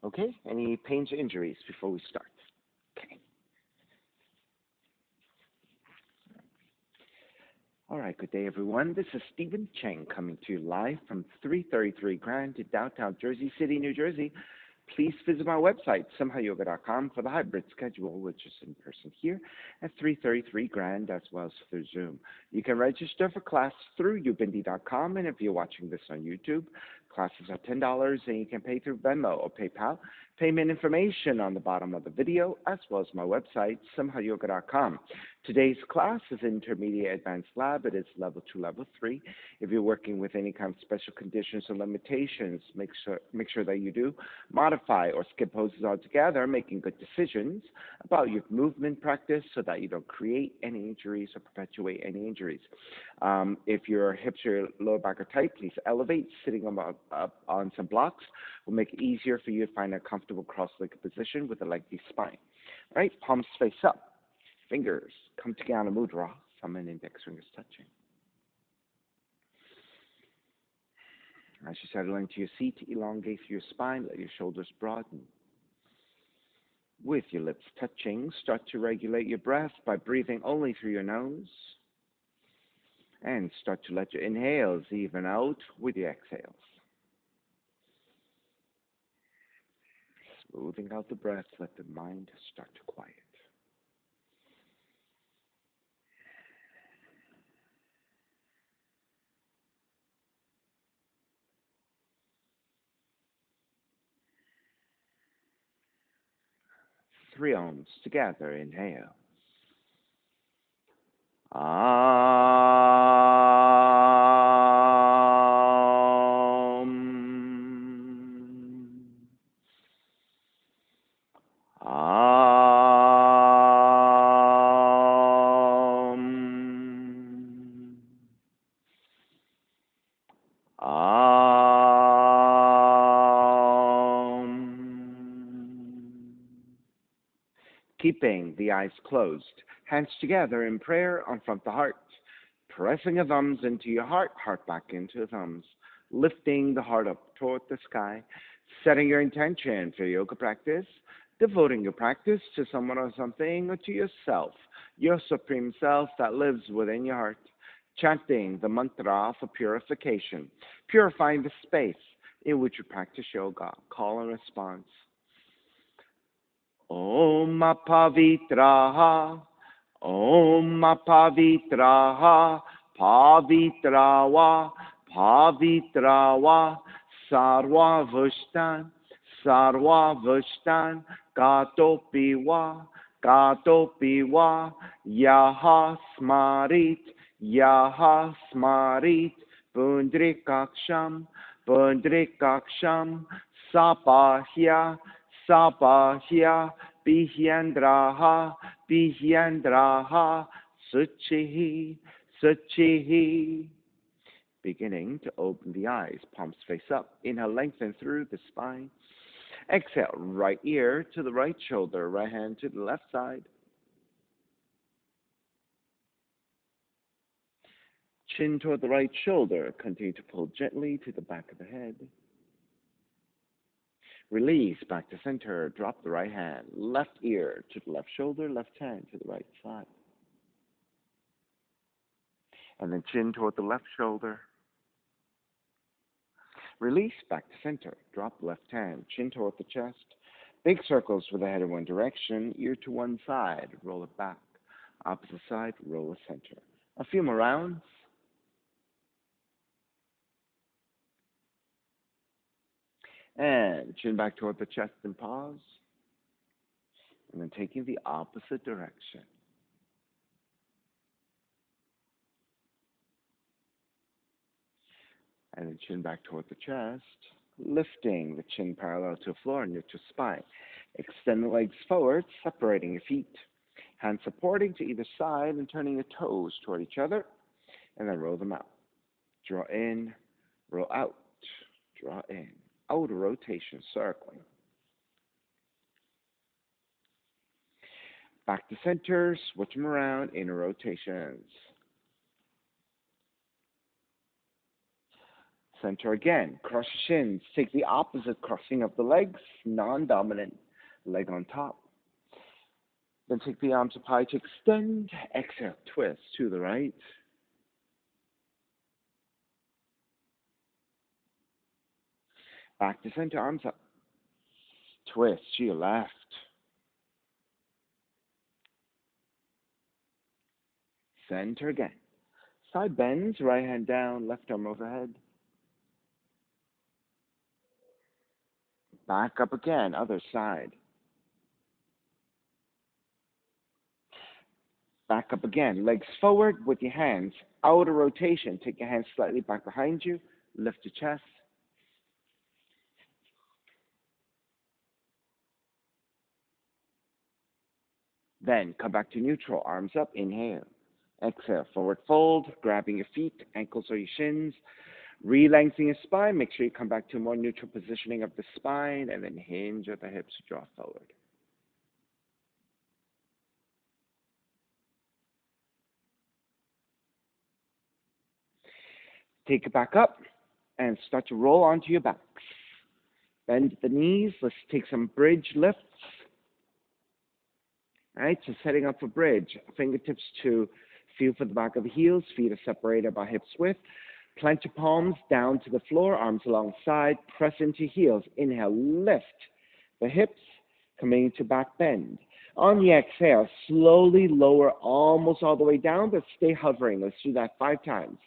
Okay? Any pains or injuries before we start? Okay. All right, good day, everyone. This is Stephen Cheng coming to you live from 333 Grand in downtown Jersey City, New Jersey. Please visit my website, simhayoga.com, for the hybrid schedule, which is in person here at 333 Grand as well as through Zoom. You can register for class through ubindi.com, and if you're watching this on YouTube, classes are $10, and you can pay through Venmo or PayPal. Payment information on the bottom of the video, as well as my website, simhayoga.com. Today's class is Intermediate Advanced Lab. It is Level 2, Level 3. If you're working with any kind of special conditions or limitations, make sure that you do modify or skip poses altogether, making good decisions about your movement practice so that you don't create any injuries or perpetuate any injuries. If your hips or your lower back are tight, please elevate. Sitting up on some blocks will make it easier for you to find a comfortable cross-legged position with a lengthy spine. All right, palms face up. Fingers come to Jnana Mudra, thumb and index fingers touching. As you settle into your seat, elongate through your spine, let your shoulders broaden. With your lips touching, start to regulate your breath by breathing only through your nose. And start to let your inhales even out with your exhales. Smoothing out the breath, let the mind start to quiet. Three ohms together. Inhale. Keeping the eyes closed, hands together in prayer on front of the heart, pressing the thumbs into your heart, heart back into the thumbs, lifting the heart up toward the sky, setting your intention for yoga practice, devoting your practice to someone or something or to yourself, your supreme self that lives within your heart, chanting the mantra for purification, purifying the space in which you practice yoga, call and response. Om Pavitraha, Om Pavitraha, Pavitrawa, Pavitrawa, Sarva Vushtan, Sarva Vushtan, Gatopiwa, Gatopiwa, Yaha Smarit, Yaha Smarit, Pundrikaksham, Pundrikaksham, Sapahya, Sapahya, Bihyandraha, Bihyandraha, Suchihi, Suchihi. Beginning to open the eyes, palms face up. Inhale, lengthen through the spine. Exhale, right ear to the right shoulder, right hand to the left side. Chin toward the right shoulder. Continue to pull gently to the back of the head. Release back to center. Drop the right hand. Left ear to the left shoulder. Left hand to the right side. And then chin toward the left shoulder. Release back to center. Drop left hand. Chin toward the chest. Big circles with the head in one direction. Ear to one side. Roll it back. Opposite side. Roll the center. A few more rounds. And chin back toward the chest and pause. And then taking the opposite direction. And then chin back toward the chest. Lifting the chin parallel to the floor and neutral spine. Extend the legs forward, separating your feet. Hands supporting to either side and turning your toes toward each other. And then roll them out. Draw in, roll out, draw in. Outer rotation, circling. Back to center, switch them around, inner rotations. Center again. Cross your shins. Take the opposite crossing of the legs, non-dominant. Leg on top. Then take the arms up high to extend. Exhale, twist to the right. Back to center, arms up. Twist to your left. Center again. Side bends, right hand down, left arm overhead. Back up again, other side. Back up again, legs forward with your hands. Outer rotation, take your hands slightly back behind you. Lift your chest. Then come back to neutral, arms up, inhale. Exhale, forward fold, grabbing your feet, ankles or your shins. Re-lengthening your spine, make sure you come back to a more neutral positioning of the spine, and then hinge at the hips, draw forward. Take it back up and start to roll onto your backs. Bend the knees. Let's take some bridge lifts. All right, so setting up for bridge. Fingertips to feel for the back of the heels. Feet are separated by hips width. Plant your palms down to the floor, arms alongside. Press into heels. Inhale, lift the hips, coming into back bend. On the exhale, slowly lower almost all the way down, but stay hovering. Let's do that 5 times.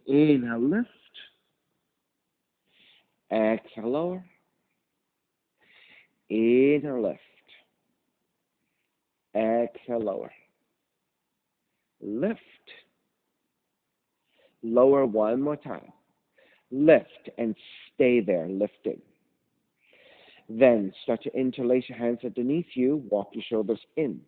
Inhale, lift. Exhale, lower. Inhale, lift. Exhale, lower. Lift. Lower one more time. Lift and stay there, lifting. Then start to interlace your hands underneath you. Walk your shoulders in.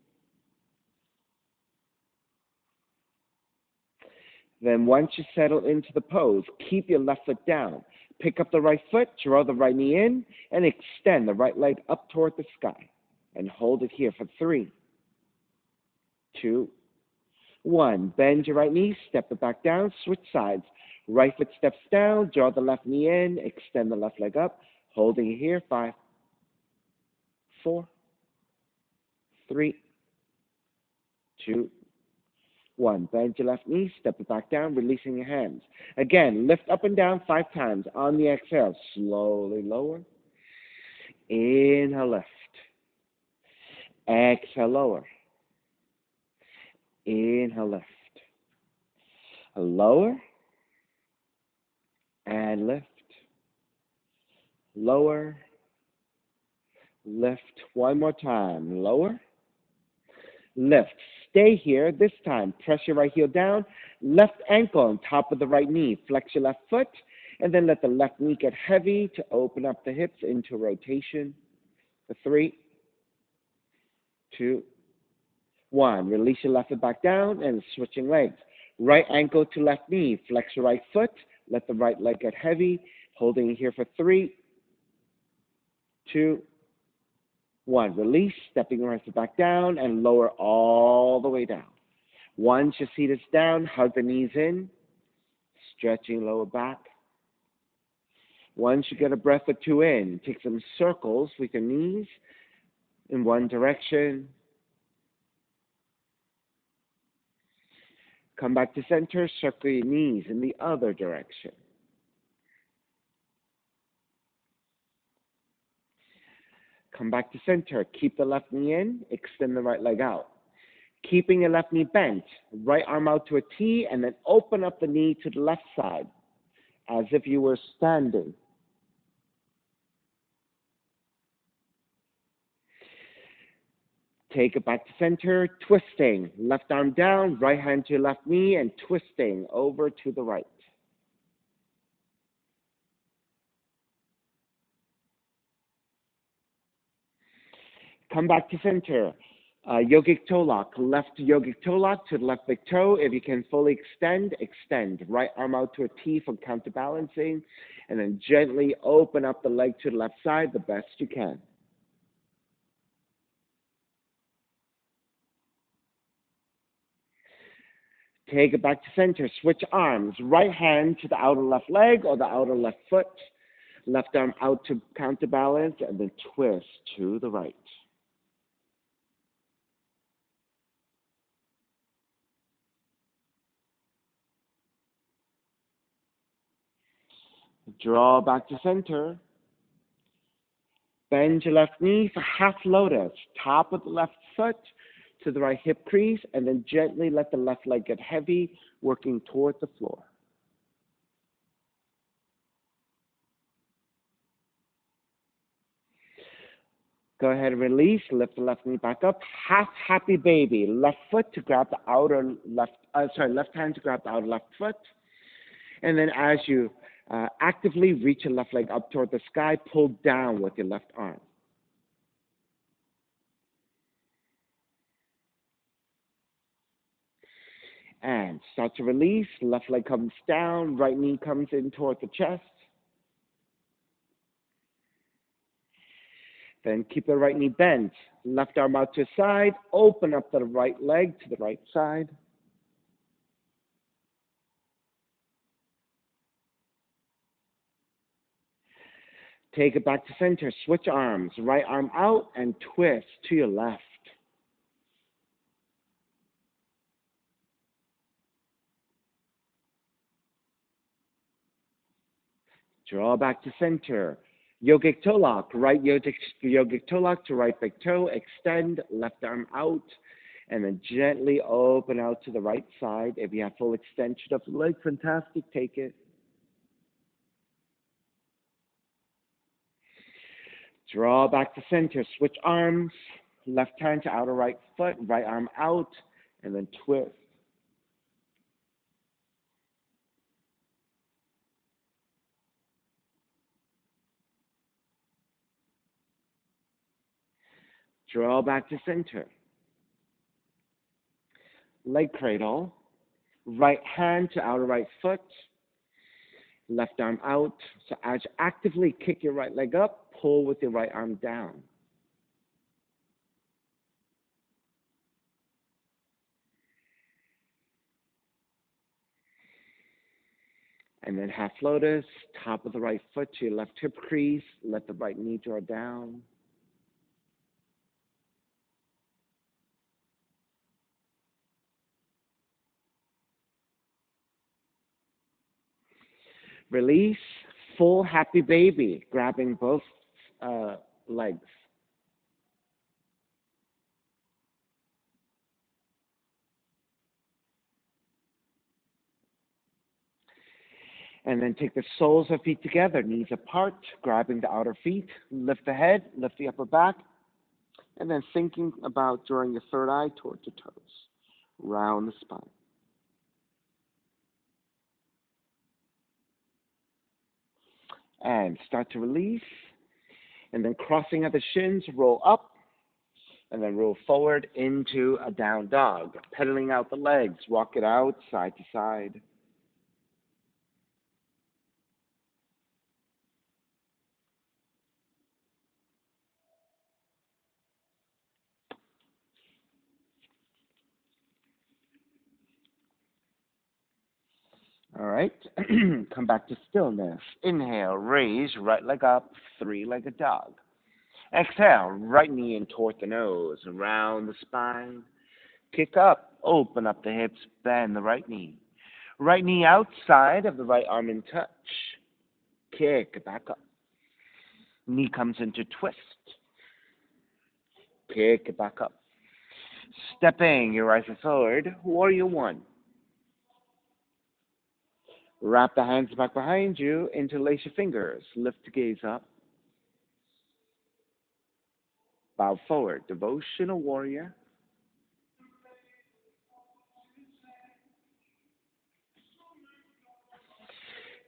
Then once you settle into the pose, keep your left foot down. Pick up the right foot, draw the right knee in, and extend the right leg up toward the sky. And hold it here for 3, 2, 1. Bend your right knee, step it back down, switch sides. Right foot steps down, draw the left knee in, extend the left leg up, holding it here, 5, 4, 3, 2, 1. Bend your left knee, step it back down, releasing your hands. Again, lift up and down 5 times. On the exhale, slowly lower. Inhale, lift. Exhale, lower. Inhale, lift. Lower. And lift. Lower. Lift. One more time. Lower. Lift. Stay here. This time, press your right heel down. Left ankle on top of the right knee. Flex your left foot. And then let the left knee get heavy to open up the hips into rotation. For 3, 2, 1. Release your left foot back down and switching legs. Right ankle to left knee. Flex your right foot. Let the right leg get heavy. Holding it here for 3, 2, 1. Release. Stepping the right foot back down and lower all the way down. Once your seat is down, hug the knees in. Stretching lower back. Once you get a breath or 2 in, take some circles with your knees in one direction. Come back to center, circle your knees in the other direction. Come back to center, keep the left knee in, extend the right leg out. Keeping your left knee bent, right arm out to a T, and then open up the knee to the left side, as if you were standing. Take it back to center, twisting. Left arm down, right hand to your left knee, and twisting over to the right. Come back to center. Yogic toe lock. Left yogic toe lock to the left big toe. If you can fully extend, extend. Right arm out to a T for counterbalancing. And then gently open up the leg to the left side the best you can. Take it back to center. Switch arms. Right hand to the outer left leg or the outer left foot. Left arm out to counterbalance and then twist to the right. Draw back to center. Bend your left knee for half lotus. Top of the left foot to the right hip crease, and then gently let the left leg get heavy, working toward the floor. Go ahead and release. Lift the left knee back up. Half happy baby. Left foot to grab the outer left. Left hand to grab the outer left foot, and then as you actively reach your left leg up toward the sky, pull down with your left arm. And start to release. Left leg comes down. Right knee comes in toward the chest. Then keep the right knee bent. Left arm out to the side. Open up the right leg to the right side. Take it back to center. Switch arms. Right arm out and twist to your left. Draw back to center. Yogic toe lock. Right yogic toe lock to right big toe. Extend. Left arm out. And then gently open out to the right side. If you have full extension of the leg, fantastic. Take it. Draw back to center. Switch arms. Left hand to outer right foot. Right arm out. And then twist. Draw back to center. Leg cradle. Right hand to outer right foot. Left arm out. So as you actively kick your right leg up, pull with your right arm down. And then half lotus, top of the right foot to your left hip crease. Let the right knee draw down. Release, full happy baby, grabbing both legs. And then take the soles of feet together, knees apart, grabbing the outer feet. Lift the head, lift the upper back, and then thinking about drawing your third eye towards your toes. Round the spine. And start to release. And then crossing at the shins, roll up. And then roll forward into a down dog. Pedaling out the legs, walk it out side to side. All right. Come back to stillness. Inhale, raise, right leg up, three-legged dog. Exhale, right knee in toward the nose, around the spine. Kick up, open up the hips, bend the right knee. Right knee outside of the right arm in touch. Kick back up. Knee comes into twist. Kick it back up. Stepping your right foot forward, warrior one. Wrap the hands back behind you, interlace your fingers, lift the gaze up. Bow forward, devotional warrior.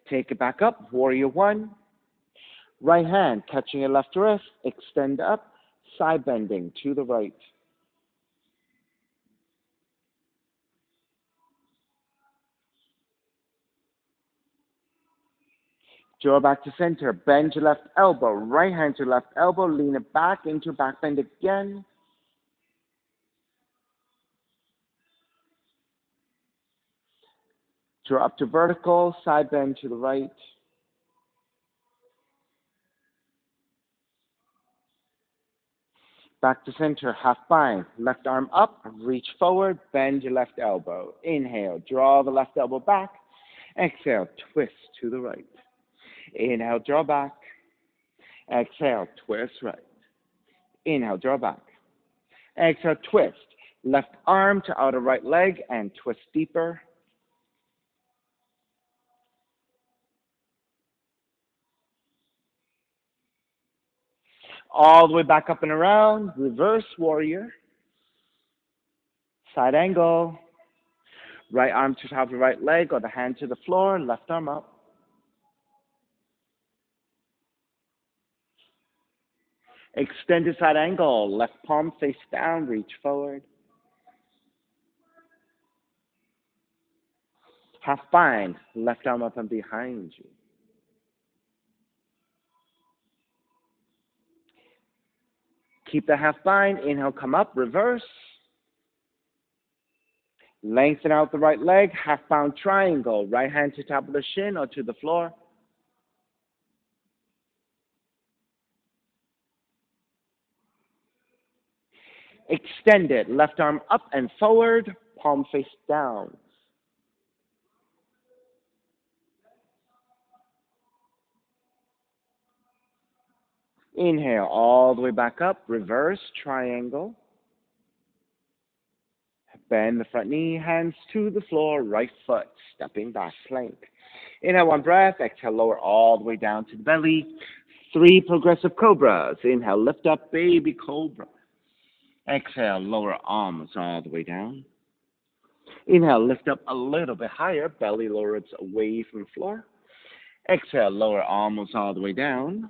Take it back up, warrior one. Right hand catching your left wrist, extend up, side bending to the right. Draw back to center, bend your left elbow, right hand to left elbow, lean it back into back bend again. Draw up to vertical, side bend to the right. Back to center, half bind. Left arm up, reach forward, bend your left elbow. Inhale, draw the left elbow back. Exhale, twist to the right. Inhale, draw back. Exhale, twist right. Inhale, draw back. Exhale, twist. Left arm to outer right leg and twist deeper. All the way back up and around. Reverse warrior. Side angle. Right arm to top of the right leg or the hand to the floor. Left arm up. Extended side angle. Left palm face down. Reach forward. Half bind. Left arm up and behind you. Keep the half bind. Inhale, come up. Reverse. Lengthen out the right leg. Half bound triangle. Right hand to top of the shin or to the floor. Extend it. Left arm up and forward. Palm face down. Inhale all the way back up. Reverse triangle. Bend the front knee, hands to the floor, right foot, stepping back, plank. Inhale, one breath. Exhale, lower all the way down to the belly. 3 progressive cobras. Inhale, lift up, baby cobra. Exhale, lower arms all the way down. Inhale, lift up a little bit higher, belly lowers away from the floor. Exhale, lower arms all the way down.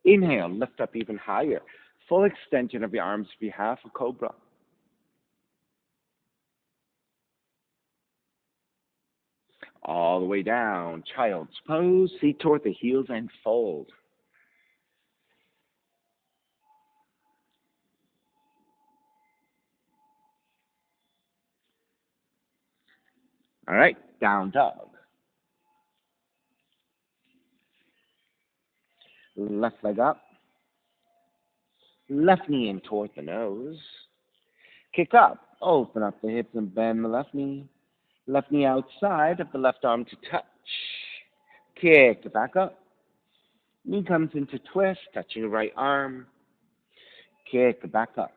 Inhale, lift up even higher. Full extension of your arms if you have a cobra. All the way down, child's pose, feet toward the heels and fold. All right, down dog. Left leg up, left knee in toward the nose. Kick up, open up the hips and bend the left knee. Left knee outside of the left arm to touch. Kick it back up. Knee comes into twist, touching the right arm. Kick it back up.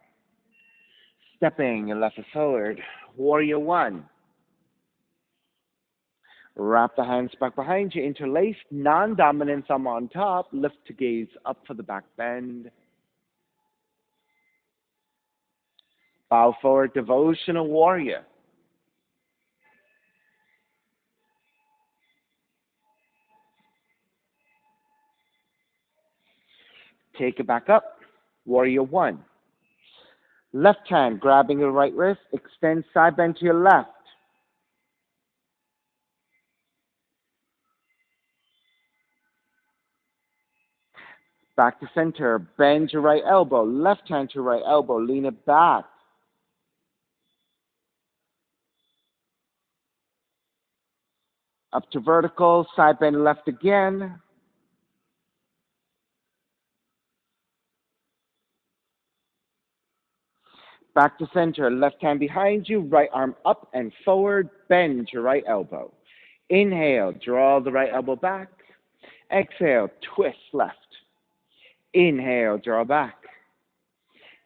Stepping your left foot forward. Warrior one. Wrap the hands back behind you, interlace, non-dominant thumb on top, lift to gaze up for the back bend. Bow forward, devotional warrior. Take it back up, warrior one. Left hand grabbing your right wrist, extend side bend to your left. Back to center, bend your right elbow, left hand to right elbow, lean it back. Up to vertical, side bend left again. Back to center, left hand behind you, right arm up and forward, bend your right elbow. Inhale, draw the right elbow back. Exhale, twist left. Inhale, draw back.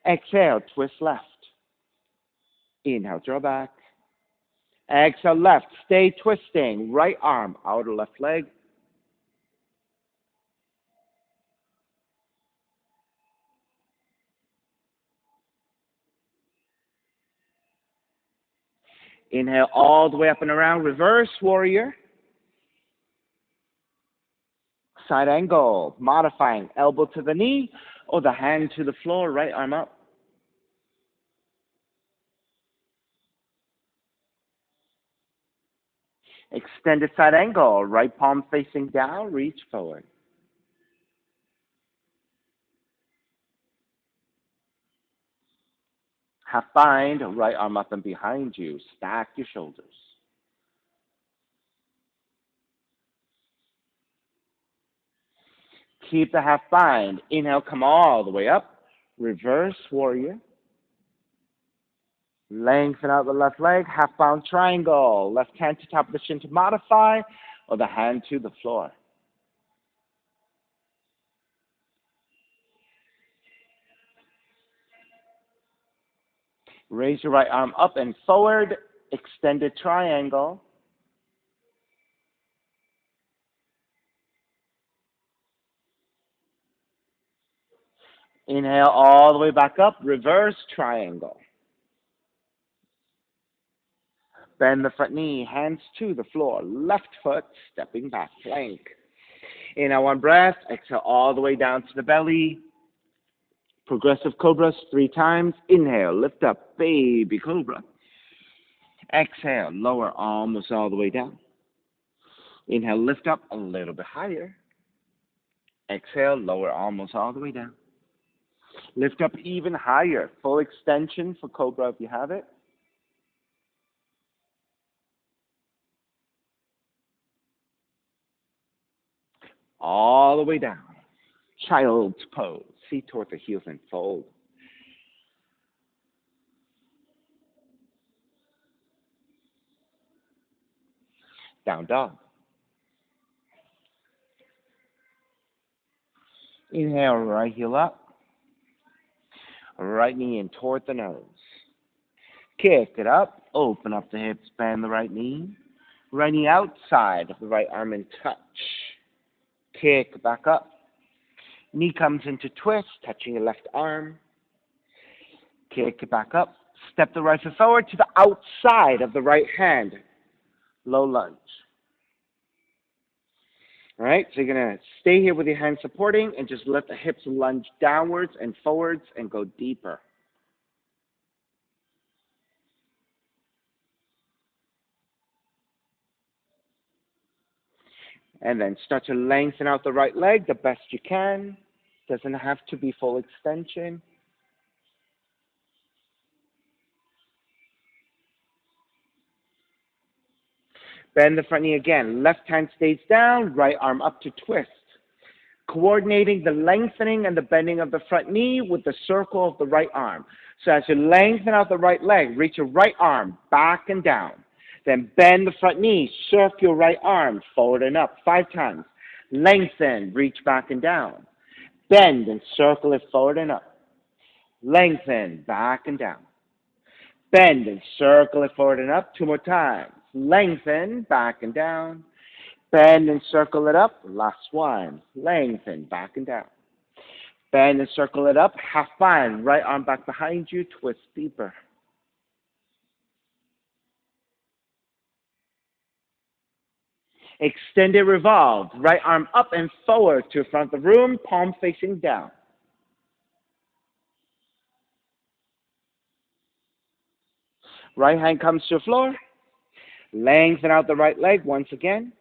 Exhale, twist left. Inhale, draw back. Exhale, left. Stay twisting. Right arm, outer left leg. Inhale all the way up and around. Reverse warrior. Side angle. Modifying. Elbow to the knee or the hand to the floor. Right arm up. Extended side angle. Right palm facing down. Reach forward. Half bind. Right arm up and behind you. Stack your shoulders. Keep the half bind. Inhale, come all the way up. Reverse warrior. Lengthen out the left leg, half bound triangle. Left hand to top of the shin to modify, or the hand to the floor. Raise your right arm up and forward, extended triangle. Inhale all the way back up, reverse triangle. Bend the front knee, hands to the floor, left foot stepping back, plank. Inhale, one breath, exhale all the way down to the belly. Progressive cobras 3 times. Inhale, lift up, baby cobra. Exhale, lower almost all the way down. Inhale, lift up a little bit higher. Exhale, lower almost all the way down. Lift up even higher. Full extension for cobra if you have it. All the way down. Child's pose. Feet toward the heels and fold. Down dog. Inhale, right heel up. Right knee in toward the nose. Kick it up. Open up the hips. Bend the right knee. Right knee outside of the right arm and touch. Kick back up. Knee comes into twist, touching your left arm. Kick it back up. Step the right foot forward to the outside of the right hand. Low lunge. All right, so you're going to stay here with your hands supporting and just let the hips lunge downwards and forwards and go deeper. And then start to lengthen out the right leg the best you can. Doesn't have to be full extension. Bend the front knee again. Left hand stays down, right arm up to twist. Coordinating the lengthening and the bending of the front knee with the circle of the right arm. So as you lengthen out the right leg, reach your right arm back and down. Then bend the front knee, circle your right arm forward and up 5 times. Lengthen, reach back and down. Bend and circle it forward and up. Lengthen, back and down. Bend and circle it forward and up 2 more times. Lengthen, back and down. Bend and circle it up. Last one. Lengthen, back and down. Bend and circle it up. Half bind. Right arm back behind you. Twist deeper. Extended revolve. Right arm up and forward to front of the room. Palm facing down. Right hand comes to the floor. Lengthen out the right leg once again.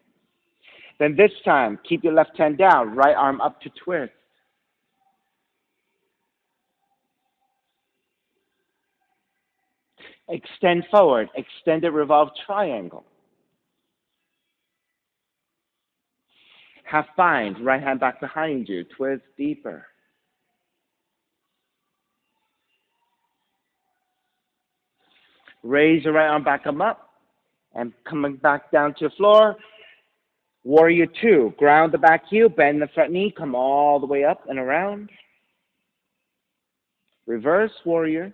Then this time, keep your left hand down. Right arm up to twist. Extend forward. Extended revolve triangle. Half bind. Right hand back behind you. Twist deeper. Raise your right arm back up. And coming back down to the floor. Warrior 2. Ground the back heel. Bend the front knee. Come all the way up and around. Reverse warrior.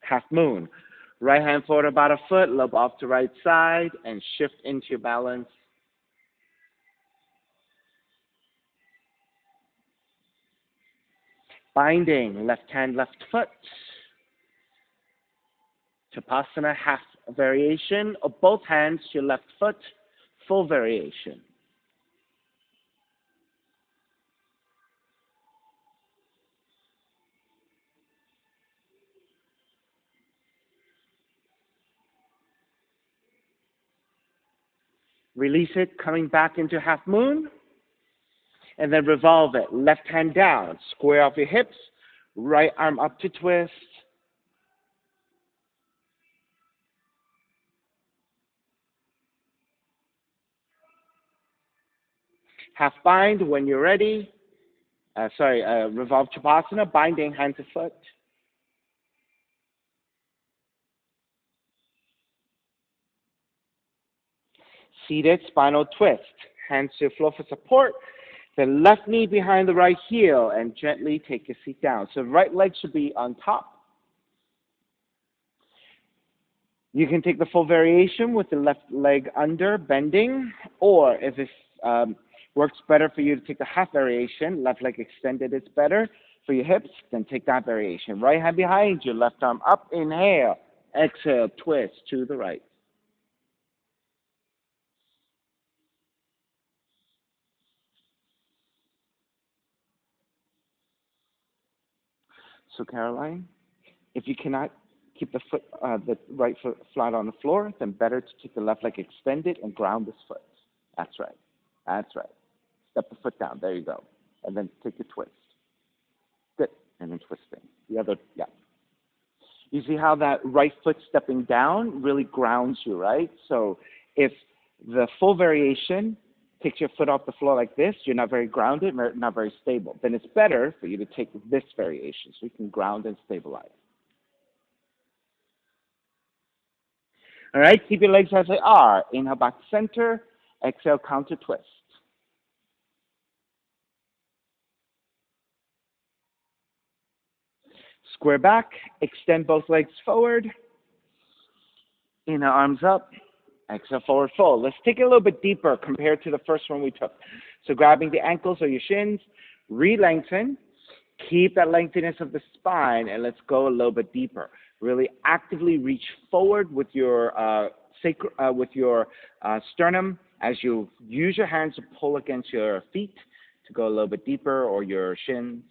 Half moon. Right hand forward about a foot. Lobe off to right side. And shift into your balance. Binding. Left hand, left foot. Tapasana, half variation. Or both hands to your left foot. Full variation. Release it, coming back into half moon. And then revolve it. Left hand down. Square off your hips. Right arm up to twist. Half bind when you're ready. Revolve Shavasana, binding hand to foot. Seated spinal twist. Hands to the floor for support. The left knee behind the right heel and gently take your seat down. So the right leg should be on top. You can take the full variation with the left leg under, bending, or if it works better for you to take the half variation, left leg extended is better for your hips, then take that variation. Right hand behind you, left arm up, inhale, exhale, twist to the right. So Caroline, if you cannot keep the right foot flat on the floor, then better to keep the left leg extended and ground this foot. That's right. That's right. Step the foot down. There you go. And then take a twist. Good. And then twisting. The other, yeah. You see how that right foot stepping down really grounds you, right? So if the full variation takes your foot off the floor like this, you're not very grounded, not very stable. Then it's better for you to take this variation so you can ground and stabilize. All right, keep your legs as they are. Inhale back to center. Exhale, counter twist. Square back. Extend both legs forward. Inhale, arms up. Exhale, forward fold. Let's take it a little bit deeper compared to the first one we took. So grabbing the ankles or your shins, re-lengthen. Keep that lengthiness of the spine, and let's go a little bit deeper. Really actively reach forward with your sternum as you use your hands to pull against your feet to go a little bit deeper, or your shins.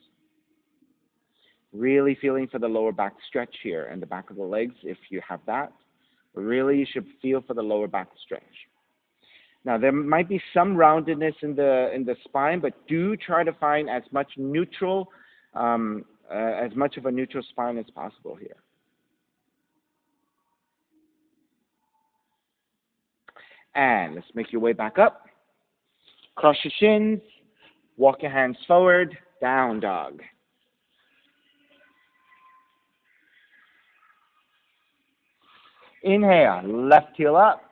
Really feeling for the lower back stretch here and the back of the legs if you have that. Really, you should feel for the lower back stretch. Now, there might be some roundedness in the spine, but do try to find as much of a neutral spine as possible here. And let's make your way back up. Cross your shins. Walk your hands forward. Down dog. Inhale. Left heel up.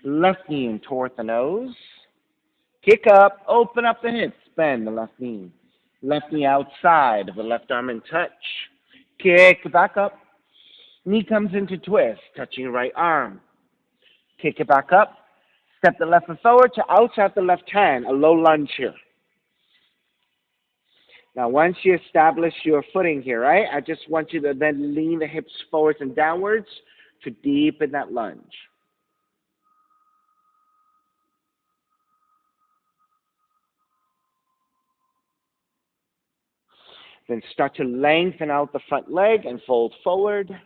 Left knee in toward the nose. Kick up. Open up the hips. Bend the left knee. Left knee outside of the left arm in touch. Kick back up. Knee comes into twist, touching your right arm. Kick it back up. Step the left foot forward to outside the left hand, a low lunge here. Now, once you establish your footing here, right, I just want you to then lean the hips forwards and downwards to deepen that lunge. Then start to lengthen out the front leg and fold forward.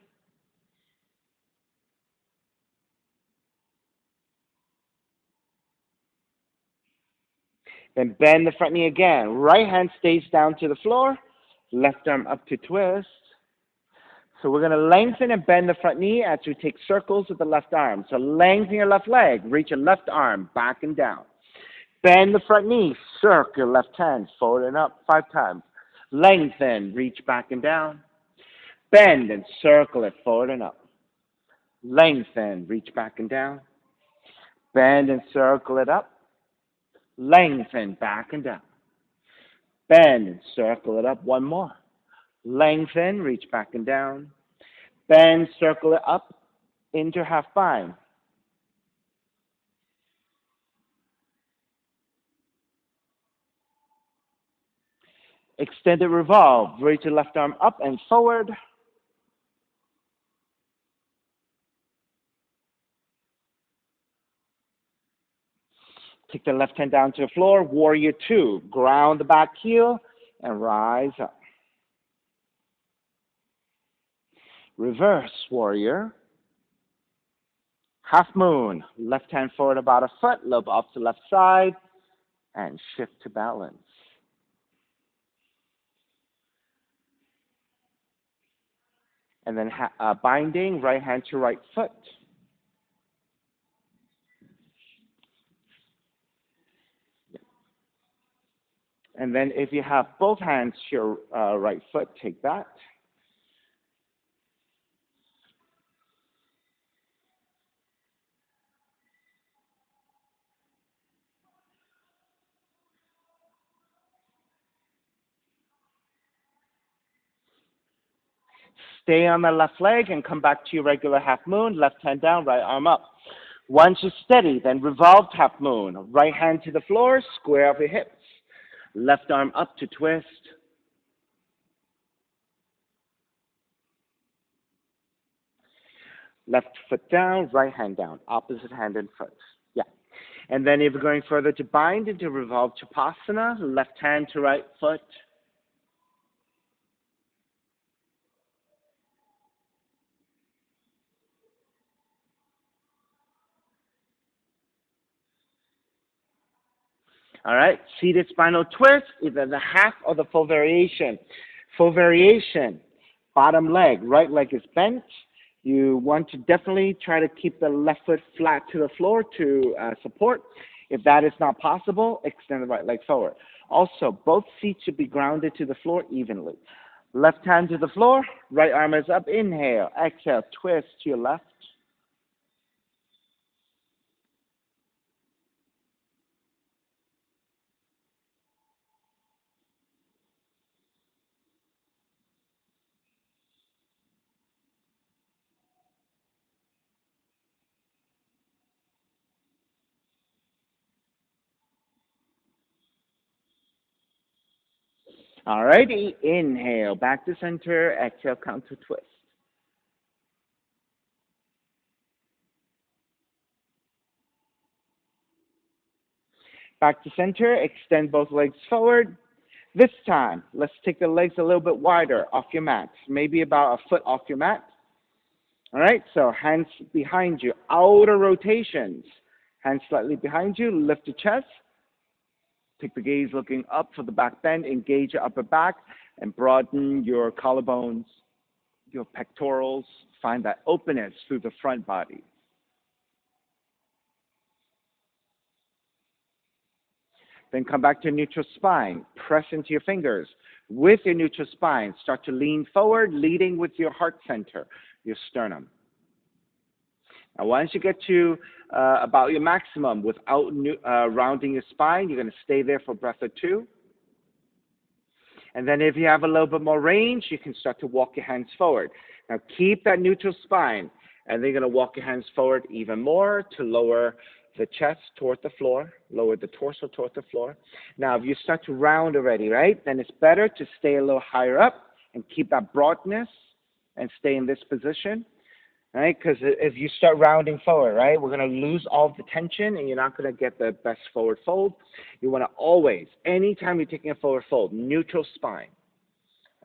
Then bend the front knee again. Right hand stays down to the floor. Left arm up to twist. So we're going to lengthen and bend the front knee as we take circles with the left arm. So lengthen your left leg. Reach your left arm back and down. Bend the front knee. Circle your left hand forward and up 5 times. Lengthen. Reach back and down. Bend and circle it forward and up. Lengthen. Reach back and down. Bend and circle it up. Lengthen back and down. Bend and circle it up. One more. Lengthen, reach back and down. Bend, circle it up into half bind. Extended revolve. Reach your left arm up and forward. Take the left hand down to the floor. Warrior 2. Ground the back heel and rise up. Reverse warrior. Half moon. Left hand forward about a foot. Lobe off to left side. And shift to balance. And then binding, right hand to right foot. And then if you have both hands to your right foot, take that. Stay on the left leg and come back to your regular half moon. Left hand down, right arm up. Once you're steady, then revolve half moon. Right hand to the floor, square off your hips. Left arm up to twist. Left foot down, right hand down. Opposite hand and foot. Yeah. And then if you're going further to bind into revolve Chapasana, left hand to right foot. All right, seated spinal twist, either the half or the full variation. Full variation, bottom leg, right leg is bent. You want to definitely try to keep the left foot flat to the floor to support. If that is not possible, extend the right leg forward. Also, both feet should be grounded to the floor evenly. Left hand to the floor, right arm is up. Inhale, exhale, twist to your left. All righty, inhale, back to center, exhale, counter twist. Back to center, extend both legs forward. This time, let's take the legs a little bit wider off your mat, maybe about a foot off your mat. All right, so hands behind you, outer rotations. Hands slightly behind you, lift the chest. Take the gaze looking up for the back bend, engage your upper back, and broaden your collarbones, your pectorals. Find that openness through the front body. Then come back to neutral spine. Press into your fingers. With your neutral spine, start to lean forward, leading with your heart center, your sternum. Now, once you get to about your maximum without rounding your spine, you're going to stay there for a breath or two. And then if you have a little bit more range, you can start to walk your hands forward. Now, keep that neutral spine, and then you're going to walk your hands forward even more to lower the chest toward the floor, lower the torso toward the floor. Now, if you start to round already, right, then it's better to stay a little higher up and keep that broadness and stay in this position, right? Because if you start rounding forward, right, we're going to lose all the tension and you're not going to get the best forward fold. You want to always, anytime you're taking a forward fold, neutral spine,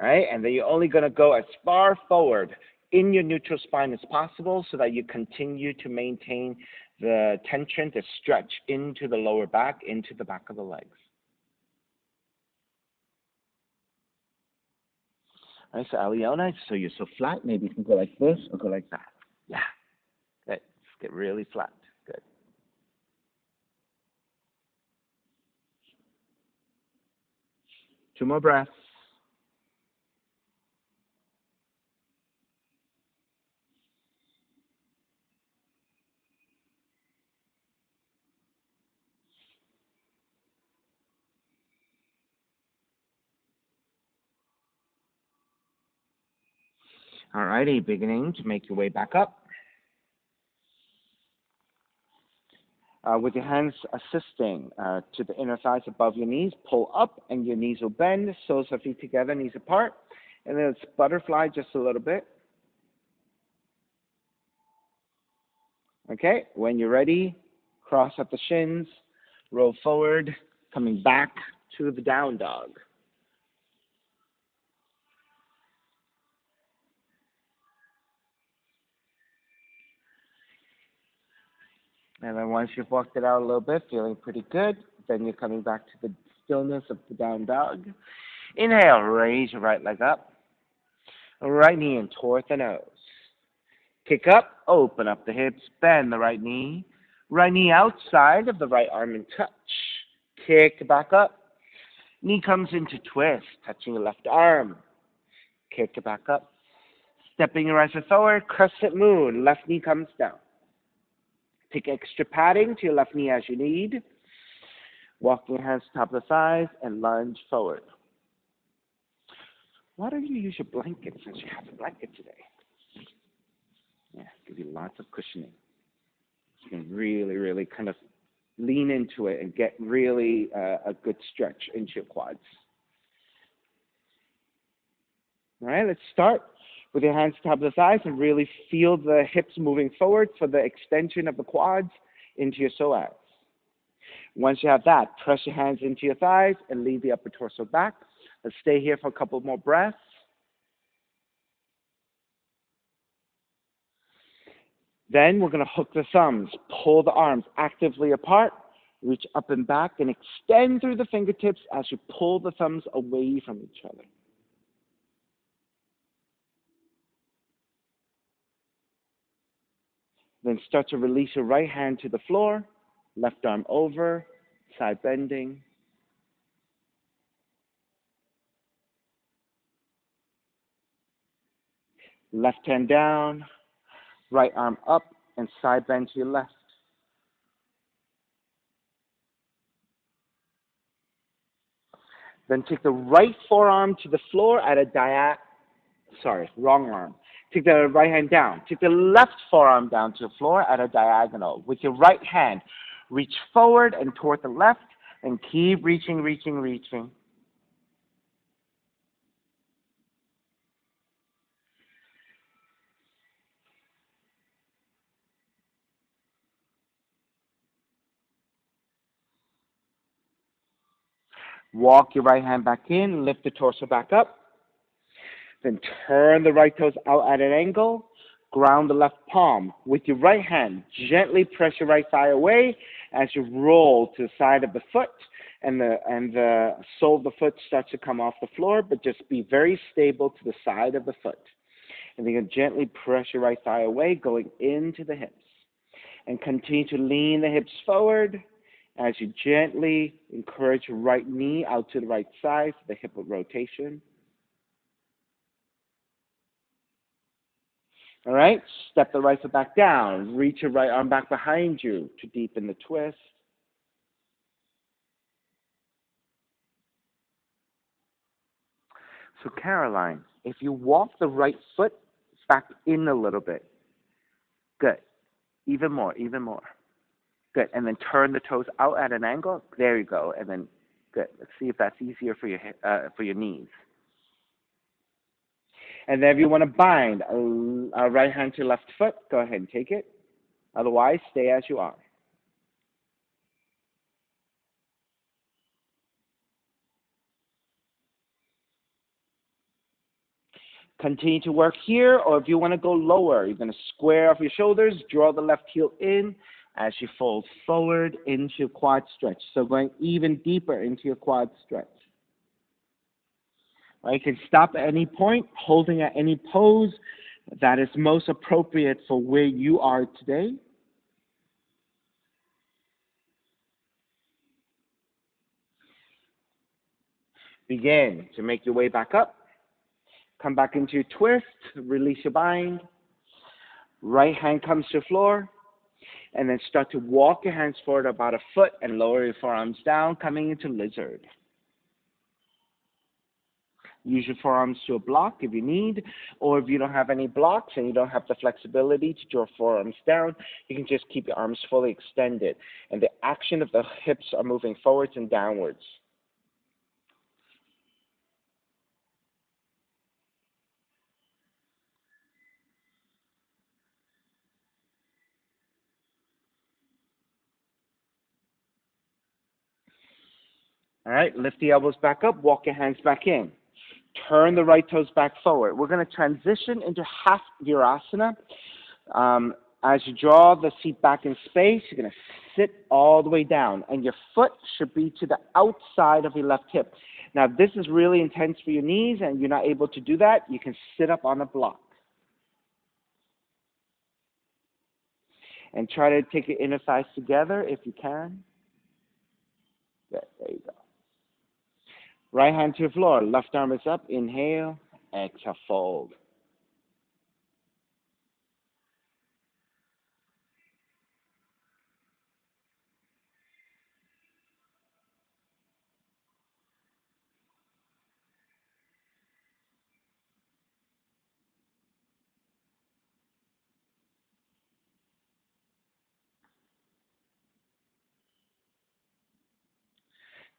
right? And then you're only going to go as far forward in your neutral spine as possible so that you continue to maintain the tension, the stretch into the lower back, into the back of the legs. All right, so Aliona, so you're so flat, maybe you can go like this or go like that. Yeah, good. Just get really flat. Good. Two more breaths. All righty, beginning to make your way back up. With your hands assisting to the inner thighs above your knees, pull up and your knees will bend, soles of feet together, knees apart. And then it's butterfly just a little bit. Okay, when you're ready, cross up the shins, roll forward, coming back to the down dog. And then once you've walked it out a little bit, feeling pretty good, then you're coming back to the stillness of the down dog. Inhale, raise your right leg up. Right knee in toward the nose. Kick up, open up the hips, bend the right knee. Right knee outside of the right arm and touch. Kick back up. Knee comes into twist, touching your left arm. Kick it back up. Stepping your right foot forward, crescent moon. Left knee comes down. Take extra padding to your left knee as you need. Walking your hands to top of the thighs and lunge forward. Why don't you use your blanket since you have a blanket today? Yeah, give you lots of cushioning. You can really, really kind of lean into it and get really a good stretch into your quads. All right, let's start with your hands top of the thighs and really feel the hips moving forward for the extension of the quads into your psoas. Once you have that, press your hands into your thighs and lean the upper torso back. Let's stay here for a couple more breaths. Then we're going to hook the thumbs, pull the arms actively apart, reach up and back, and extend through the fingertips as you pull the thumbs away from each other. Then start to release your right hand to the floor, left arm over, side bending. Left hand down, right arm up, and side bend to your left. Then take the right forearm to the floor at a wrong arm. Take the right hand down. Take the left forearm down to the floor at a diagonal. With your right hand, reach forward and toward the left, and keep reaching, reaching, reaching. Walk your right hand back in, lift the torso back up. Then turn the right toes out at an angle. Ground the left palm. With your right hand, gently press your right thigh away as you roll to the side of the foot, and the sole of the foot starts to come off the floor, but just be very stable to the side of the foot. And then you can gently press your right thigh away, going into the hips. And continue to lean the hips forward as you gently encourage your right knee out to the right side for the hip rotation. All right, step the right foot back down. Reach your right arm back behind you to deepen the twist. So Caroline, if you walk the right foot back in a little bit, good. Even more, even more. Good, and then turn the toes out at an angle. There you go, and then good. Let's see if that's easier for your knees. And then if you want to bind a right hand to left foot, go ahead and take it. Otherwise, stay as you are. Continue to work here, or if you want to go lower, you're going to square off your shoulders, draw the left heel in as you fold forward into your quad stretch. So going even deeper into your quad stretch. Right, you can stop at any point, holding at any pose that is most appropriate for where you are today. Begin to make your way back up. Come back into your twist, release your bind. Right hand comes to the floor, and then start to walk your hands forward about a foot and lower your forearms down, coming into lizard. Use your forearms to a block if you need, or if you don't have any blocks and you don't have the flexibility to draw forearms down, you can just keep your arms fully extended. And the action of the hips are moving forwards and downwards. All right, lift the elbows back up, walk your hands back in. Turn the right toes back forward. We're going to transition into half virasana. As you draw the seat back in space, you're going to sit all the way down, and your foot should be to the outside of your left hip. Now, if this is really intense for your knees and you're not able to do that, you can sit up on a block. And try to take your inner thighs together if you can. Good, there you go. Right hand to the floor. Left arm is up. Inhale. Exhale, fold.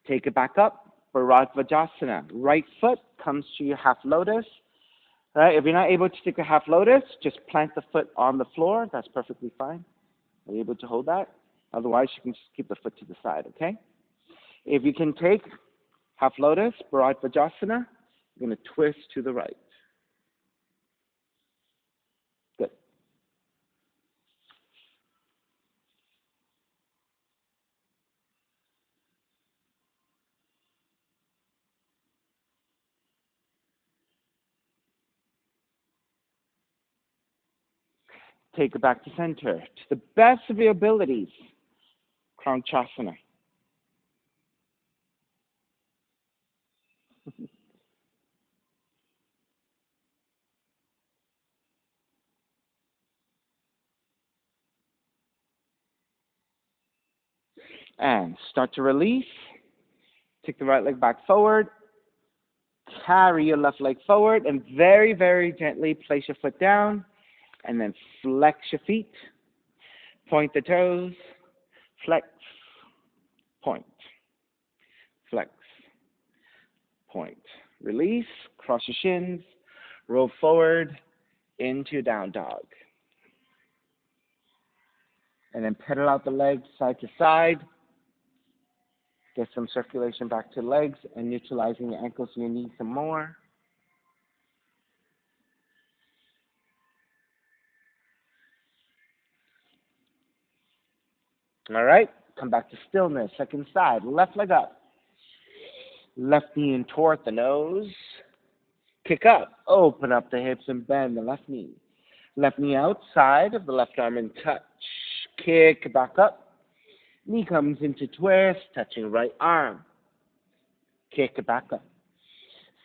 Take it back up. Bharadvajasana. Right foot comes to your half lotus. Right? If you're not able to take a half lotus, just plant the foot on the floor. That's perfectly fine. Are you able to hold that? Otherwise, you can just keep the foot to the side, okay? If you can take half lotus, Bharadvajasana, you're going to twist to the right. Good. Take it back to center. To the best of your abilities, Kranchasana. And start to release. Take the right leg back forward. Carry your left leg forward and very, very gently place your foot down and then flex your feet. Point the toes. Flex. Point. Flex. Point. Release. Cross your shins. Roll forward into down dog. And then pedal out the legs side to side. Get some circulation back to legs and neutralizing your ankles so you need some more. All right, come back to stillness. Second side, left leg up. Left knee in toward the nose. Kick up, open up the hips and bend the left knee. Left knee outside of the left arm in touch. Kick back up. Knee comes into twist, touching right arm. Kick it back up.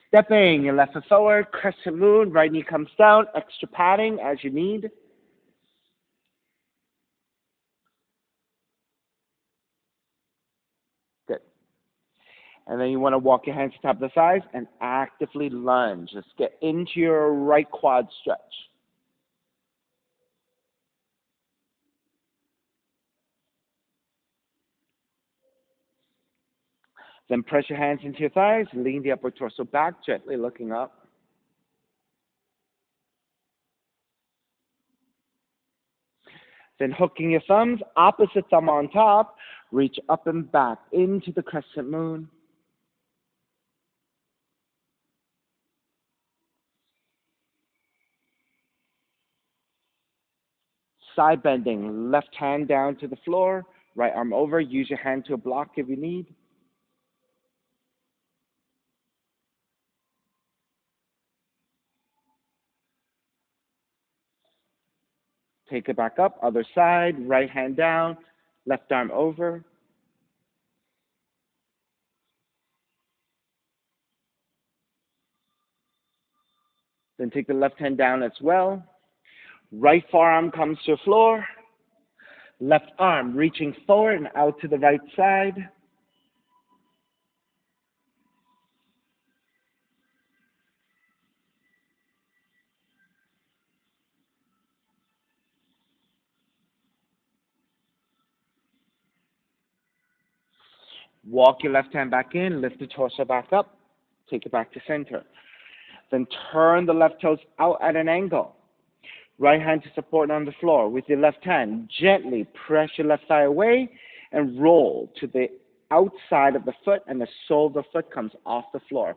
Stepping your left foot forward, crescent moon, right knee comes down, extra padding as you need. Good. And then you want to walk your hands to the top of the thighs and actively lunge. Let's get into your right quad stretch. Then press your hands into your thighs, lean the upper torso back, gently looking up. Then hooking your thumbs, opposite thumb on top, reach up and back into the crescent moon. Side bending, left hand down to the floor, right arm over. Use your hand to block if you need. Take it back up, other side, right hand down, left arm over. Then take the left hand down as well. Right forearm comes to the floor. Left arm reaching forward and out to the right side. Walk your left hand back in, lift the torso back up, take it back to center. Then turn the left toes out at an angle. Right hand to support on the floor. With your left hand, gently press your left thigh away and roll to the outside of the foot, and the sole of the foot comes off the floor.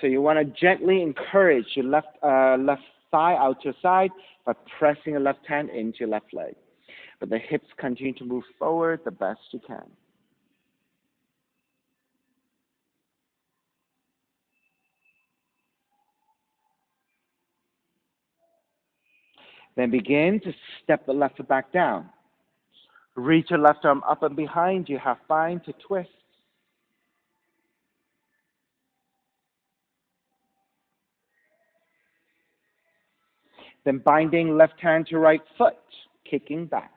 So you want to gently encourage your left thigh out to the side by pressing your left hand into your left leg. But the hips continue to move forward the best you can. Then begin to step the left foot back down. Reach your left arm up and behind you, half bind to twist. Then binding left hand to right foot, kicking back.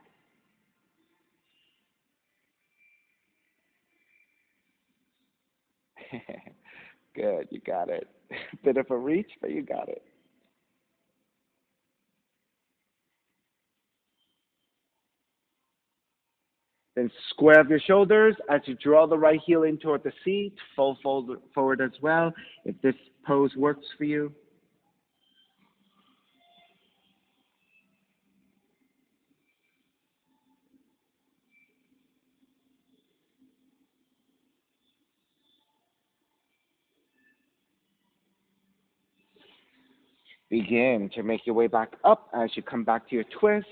Good, you got it. Bit of a reach, but you got it. Then square up your shoulders as you draw the right heel in toward the seat. Fold forward as well if this pose works for you. Begin to make your way back up as you come back to your twist.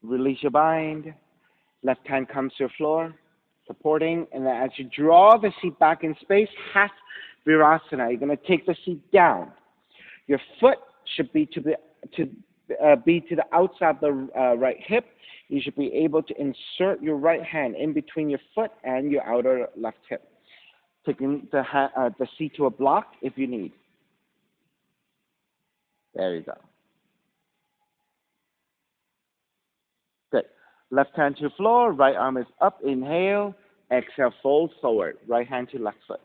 Release your bind. Left hand comes to the floor, supporting. And then as you draw the seat back in space, half virasana. You're going to take the seat down. Your foot should be to the outside of the right hip. You should be able to insert your right hand in between your foot and your outer left hip. Taking the seat to a block if you need. There you go. Good. Left hand to floor, right arm is up. Inhale. Exhale, fold forward. Right hand to left foot.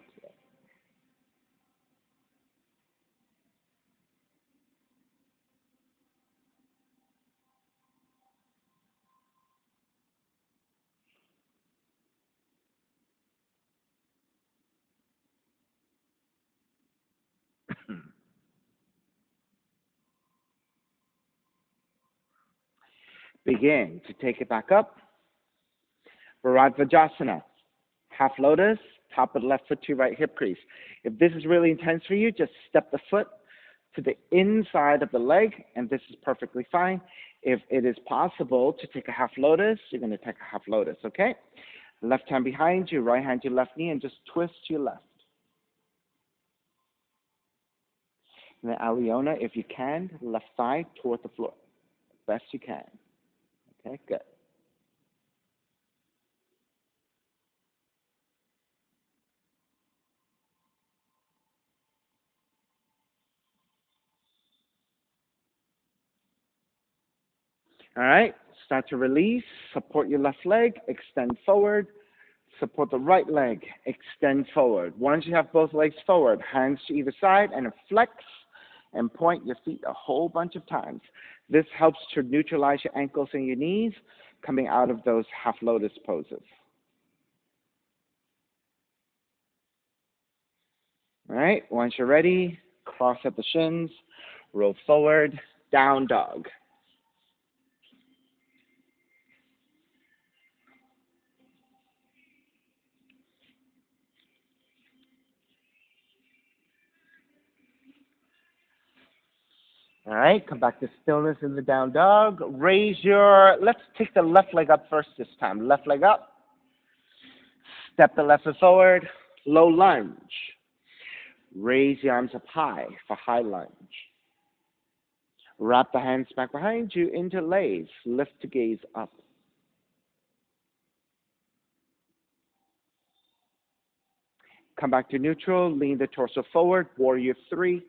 Begin to take it back up. Bharadvajasana. Half lotus, top of the left foot to right hip crease. If this is really intense for you, just step the foot to the inside of the leg, and this is perfectly fine. If it is possible to take a half lotus, you're going to take a half lotus, okay? Left hand behind you, right hand to your left knee, and just twist to your left. And then Aliona, if you can, left thigh toward the floor. Best you can. Okay, good. All right, start to release. Support your left leg, extend forward. Support the right leg, extend forward. Once you have both legs forward, hands to either side, and flex and point your feet a whole bunch of times. This helps to neutralize your ankles and your knees coming out of those half lotus poses. All right, once you're ready, cross up the shins, roll forward, down dog. All right, come back to stillness in the down dog. Let's take the left leg up first this time. Left leg up. Step the left foot forward. Low lunge. Raise the arms up high for high lunge. Wrap the hands back behind you, interlace. Lift to gaze up. Come back to neutral. Lean the torso forward. Warrior 3.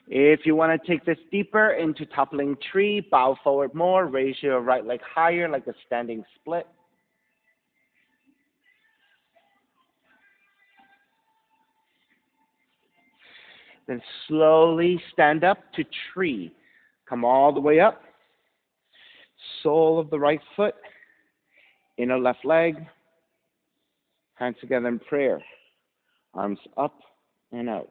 If you want to take this deeper into toppling tree, bow forward more. Raise your right leg higher like a standing split. Then slowly stand up to tree. Come all the way up. Sole of the right foot. Inner left leg. Hands together in prayer. Arms up and out.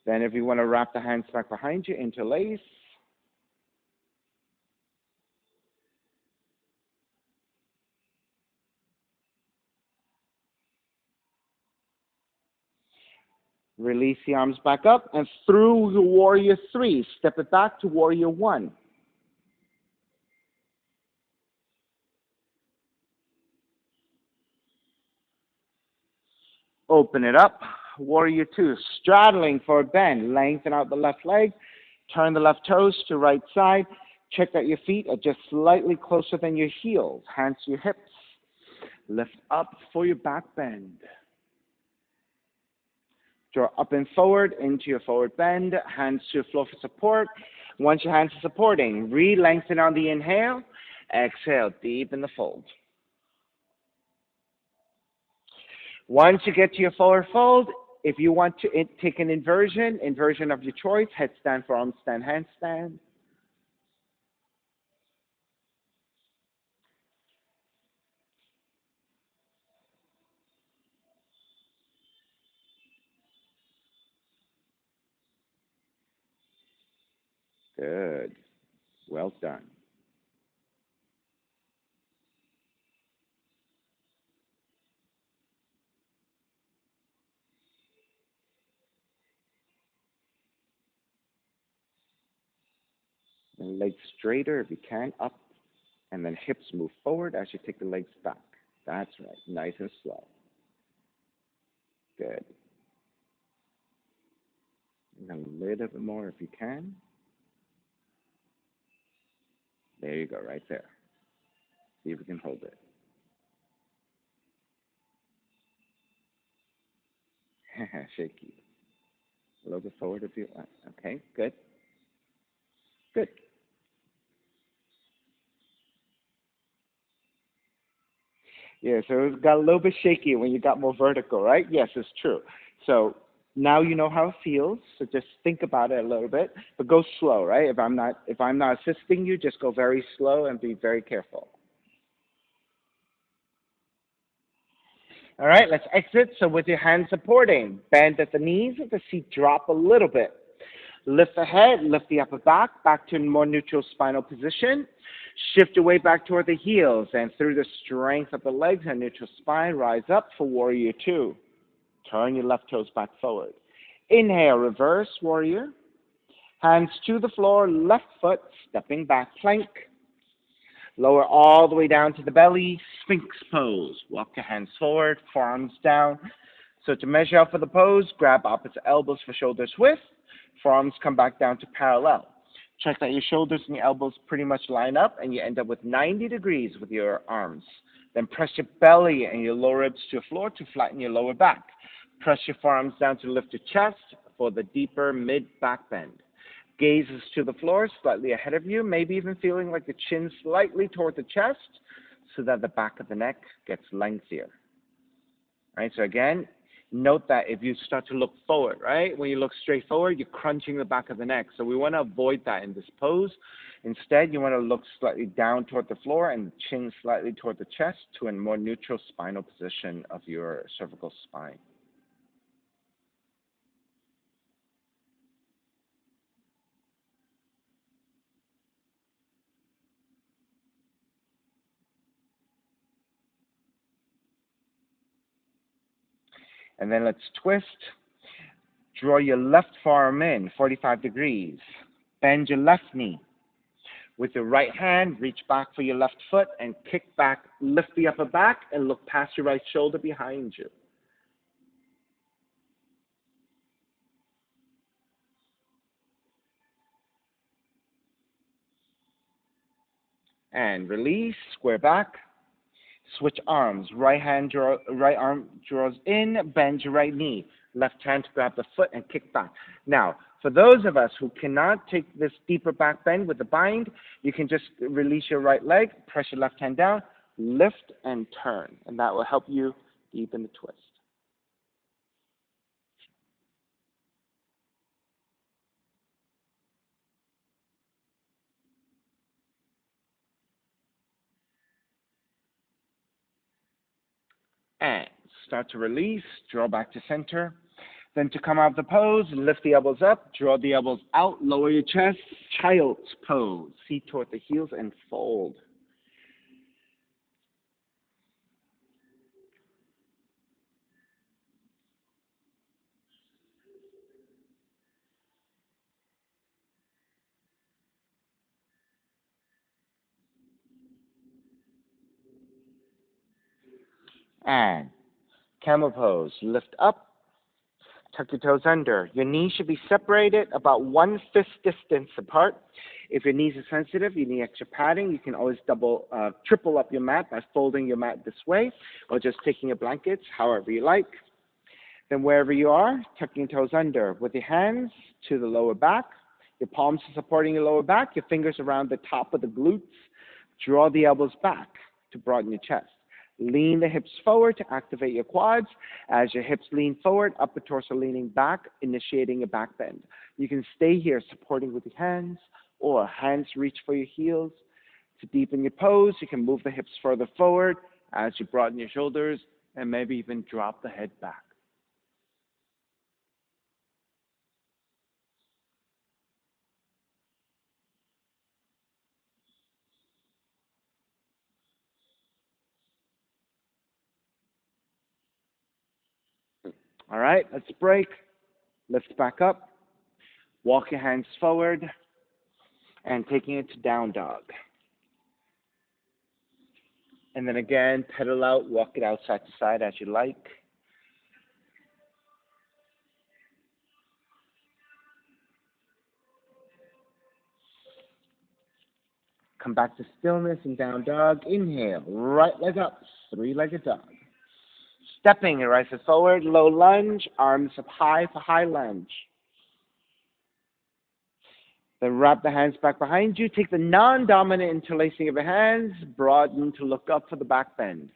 Then if you want to wrap the hands back behind you, interlace. Release the arms back up and through the warrior 3. Step it back to warrior 1. Open it up. Warrior 2. Straddling for a bend. Lengthen out the left leg. Turn the left toes to right side. Check that your feet are just slightly closer than your heels. Hands to your hips. Lift up for your back bend. Draw up and forward into your forward bend. Hands to the floor for support. Once your hands are supporting, re-lengthen on the inhale. Exhale, deepen the fold. Once you get to your forward fold, if you want to take an inversion of your choice, headstand, forearm stand, handstand. Good. Well done. And legs straighter if you can, up, and then hips move forward as you take the legs back. That's right. Nice and slow. Good. And a little bit more if you can. There you go, right there. See if we can hold it. Shaky. A little bit forward if you want. Okay, good. Good. Yeah, so it got a little bit shaky when you got more vertical, right? Yes, it's true. So now you know how it feels. So just think about it a little bit, but go slow, right? If I'm not assisting you, just go very slow and be very careful. All right, let's exit. So with your hands supporting, bend at the knees, let the seat drop a little bit. Lift the head, lift the upper back to a more neutral spinal position. Shift your weight back toward the heels, and through the strength of the legs and neutral spine, rise up for warrior two. Turn your left toes back forward. Inhale, reverse warrior. Hands to the floor, left foot, stepping back plank. Lower all the way down to the belly, Sphinx pose. Walk your hands forward, forearms down. So to measure out for the pose, grab opposite elbows for shoulders width. Forearms come back down to parallel. Check that your shoulders and your elbows pretty much line up, and you end up with 90 degrees with your arms. Then press your belly and your lower ribs to the floor to flatten your lower back. Press your forearms down to lift your chest for the deeper mid-back bend. Gaze is to the floor, slightly ahead of you, maybe even feeling like the chin slightly toward the chest so that the back of the neck gets lengthier. Right, so again, note that if you start to look forward, right, when you look straight forward, you're crunching the back of the neck. So we want to avoid that in this pose. Instead, you want to look slightly down toward the floor and chin slightly toward the chest to a more neutral spinal position of your cervical spine. And then let's twist. Draw your left forearm in, 45 degrees. Bend your left knee. With your right hand, reach back for your left foot and kick back, lift the upper back and look past your right shoulder behind you. And release, square back. Switch arms. Right arm draws in, bend your right knee. Left hand to grab the foot and kick back. Now, for those of us who cannot take this deeper back bend with the bind, you can just release your right leg, press your left hand down, lift and turn, and that will help you deepen the twist. And start to release, draw back to center. Then to come out of the pose, lift the elbows up, draw the elbows out, lower your chest, child's pose. Feet toward the heels and fold. And camel pose, lift up, Tuck your toes under. Your knees should be separated about 1/5 distance apart. If your knees are sensitive, you need extra padding. You can always triple up your mat by folding your mat this way or just taking your blankets, however you like. Then wherever you are, tucking your toes under with your hands to the lower back. Your palms are supporting your lower back, your fingers around the top of the glutes. Draw the elbows back to broaden your chest. Lean the hips forward to activate your quads. As your hips lean forward, upper torso leaning back, initiating a back bend. You can stay here supporting with your hands, or hands reach for your heels. To deepen your pose, you can move the hips further forward as you broaden your shoulders and maybe even drop the head back. All right, let's break. Lift back up. Walk your hands forward and taking it to down dog. And then again, pedal out, walk it out side to side as you like. Come back to stillness and down dog. Inhale, right leg up, three-legged dog. Stepping your right foot forward, low lunge, arms up high for high lunge. Then wrap the hands back behind you. Take the non-dominant interlacing of your hands, broaden to look up for the back bend.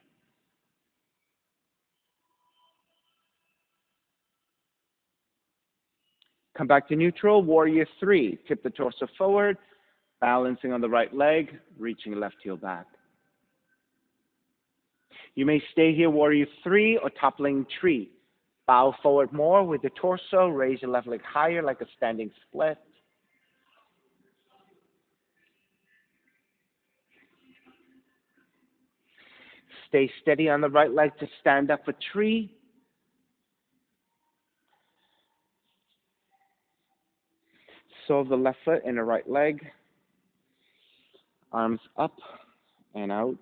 Come back to neutral, warrior three. Tip the torso forward, balancing on the right leg, reaching left heel back. You may stay here, warrior three, or toppling tree. Bow forward more with the torso, raise your left leg higher like a standing split. Stay steady on the right leg to stand up for tree. Sole of the left foot in the right leg. Arms up and out.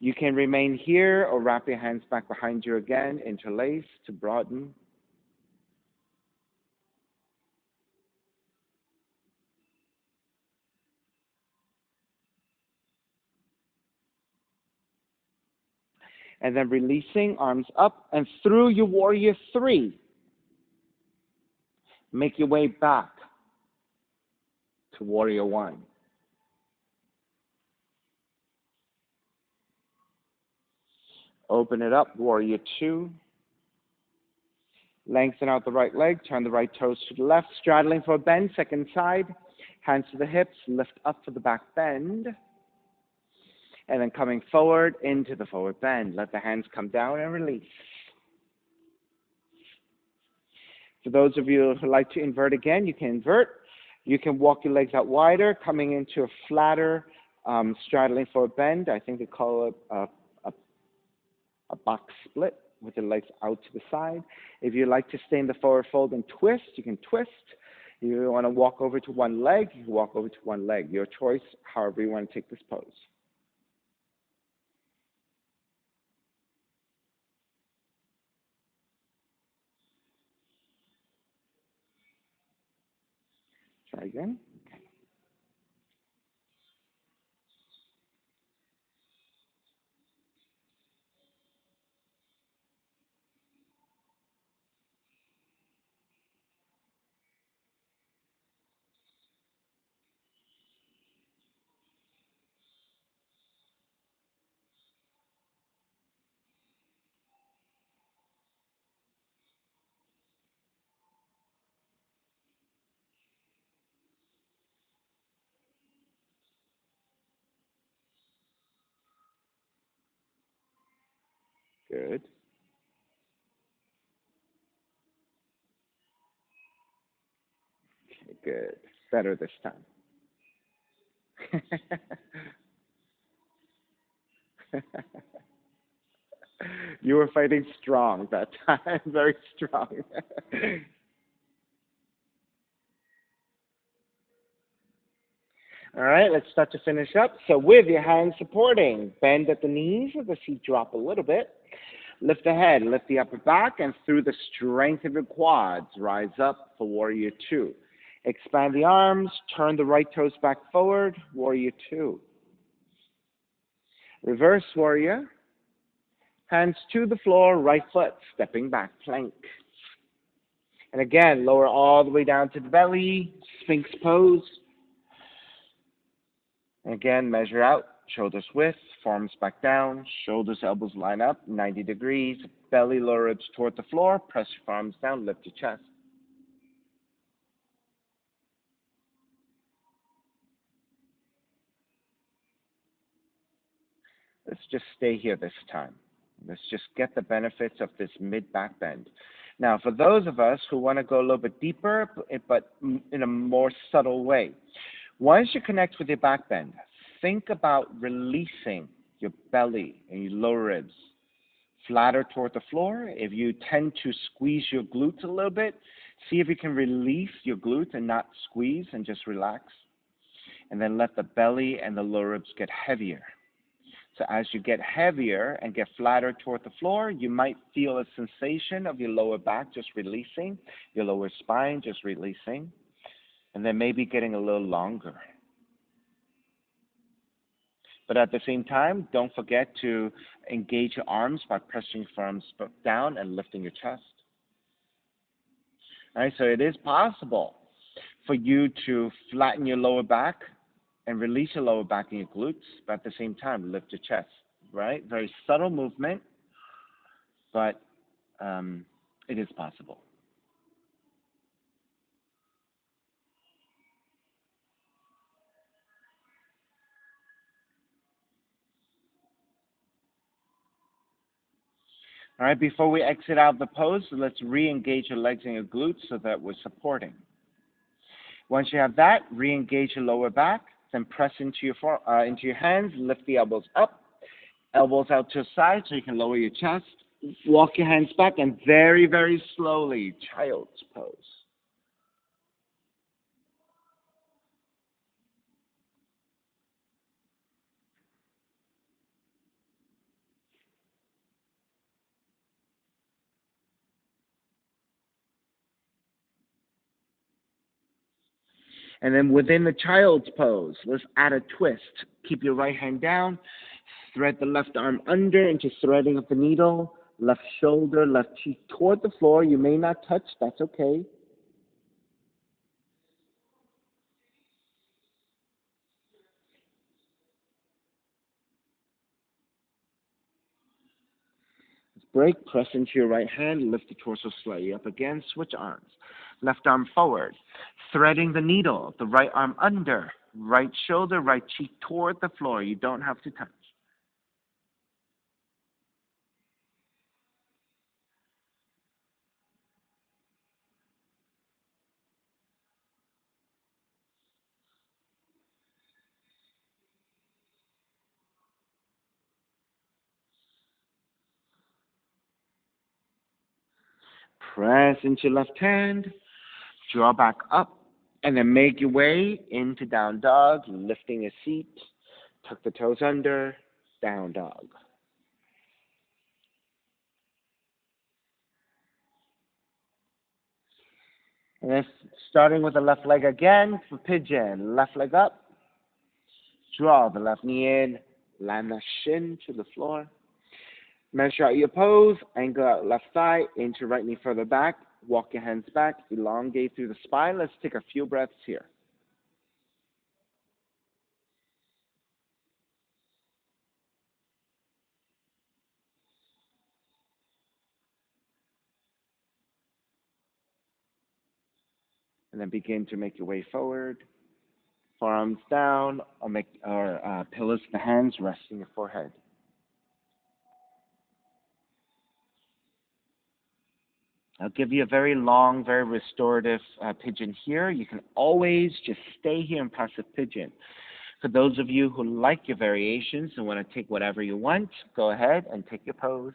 You can remain here or wrap your hands back behind you again, interlace to broaden. And then releasing, arms up and through your warrior three. Make your way back to warrior one. Open it up, warrior two. Lengthen out the right leg, turn the right toes to the left, straddling for a bend, second side. Hands to the hips, lift up for the back bend. And then coming forward into the forward bend. Let the hands come down and release. For those of you who like to invert again, you can invert. You can walk your legs out wider, coming into a flatter, straddling forward bend. I think they call it a box split with the legs out to the side. If you like to stay in the forward fold and twist, you can twist. If you want to walk over to one leg, you can walk over to one leg. Your choice, however you want to take this pose. Try again. Good. Okay, good. Better this time. You were fighting strong that time, very strong. All right, let's start to finish up. So with your hands supporting, bend at the knees or the feet drop a little bit. Lift the head, lift the upper back, and through the strength of your quads, rise up for Warrior Two. Expand the arms, turn the right toes back forward, Warrior Two. Reverse Warrior, hands to the floor, right foot, stepping back, plank. And again, lower all the way down to the belly, Sphinx pose. And again, measure out, shoulders width, forearms back down, shoulders, elbows line up, 90 degrees, belly, lower ribs toward the floor, press your forearms down, lift your chest. Let's just stay here this time. Let's just get the benefits of this mid-back bend. Now, for those of us who want to go a little bit deeper, but in a more subtle way, once you connect with your back bend, think about releasing your belly and your lower ribs flatter toward the floor. If you tend to squeeze your glutes a little bit, see if you can release your glutes and not squeeze and just relax. And then let the belly and the lower ribs get heavier. So as you get heavier and get flatter toward the floor, you might feel a sensation of your lower back just releasing, your lower spine just releasing, and then maybe getting a little longer. But at the same time, don't forget to engage your arms by pressing your arms down and lifting your chest. All right, so it is possible for you to flatten your lower back and release your lower back and your glutes, but at the same time, lift your chest, right? Very subtle movement, but it is possible. All right, before we exit out of the pose, let's re-engage your legs and your glutes so that we're supporting. Once you have that, re-engage your lower back, then press into your hands, lift the elbows up, elbows out to the side so you can lower your chest. Walk your hands back and very, very slowly, child's pose. And then within the child's pose, let's add a twist. Keep your right hand down, thread the left arm under into threading of the needle, left shoulder, left cheek toward the floor. You may not touch, that's okay. Break, press into your right hand, lift the torso slightly up again, switch arms. Left arm forward, threading the needle, the right arm under, right shoulder, right cheek toward the floor. You don't have to touch. Press into your left hand, draw back up, and then make your way into down dog, lifting your seat, tuck the toes under, down dog. And then starting with the left leg again for pigeon. Left leg up, draw the left knee in, land the shin to the floor. Measure out your pose, angle out left thigh, inch your right knee further back, walk your hands back, elongate through the spine. Let's take a few breaths here. And then begin to make your way forward. Forearms down, or pillows the hands, resting your forehead. I'll give you a very long, very restorative pigeon here. You can always just stay here in passive pigeon. For those of you who like your variations and want to take whatever you want, go ahead and take your pose.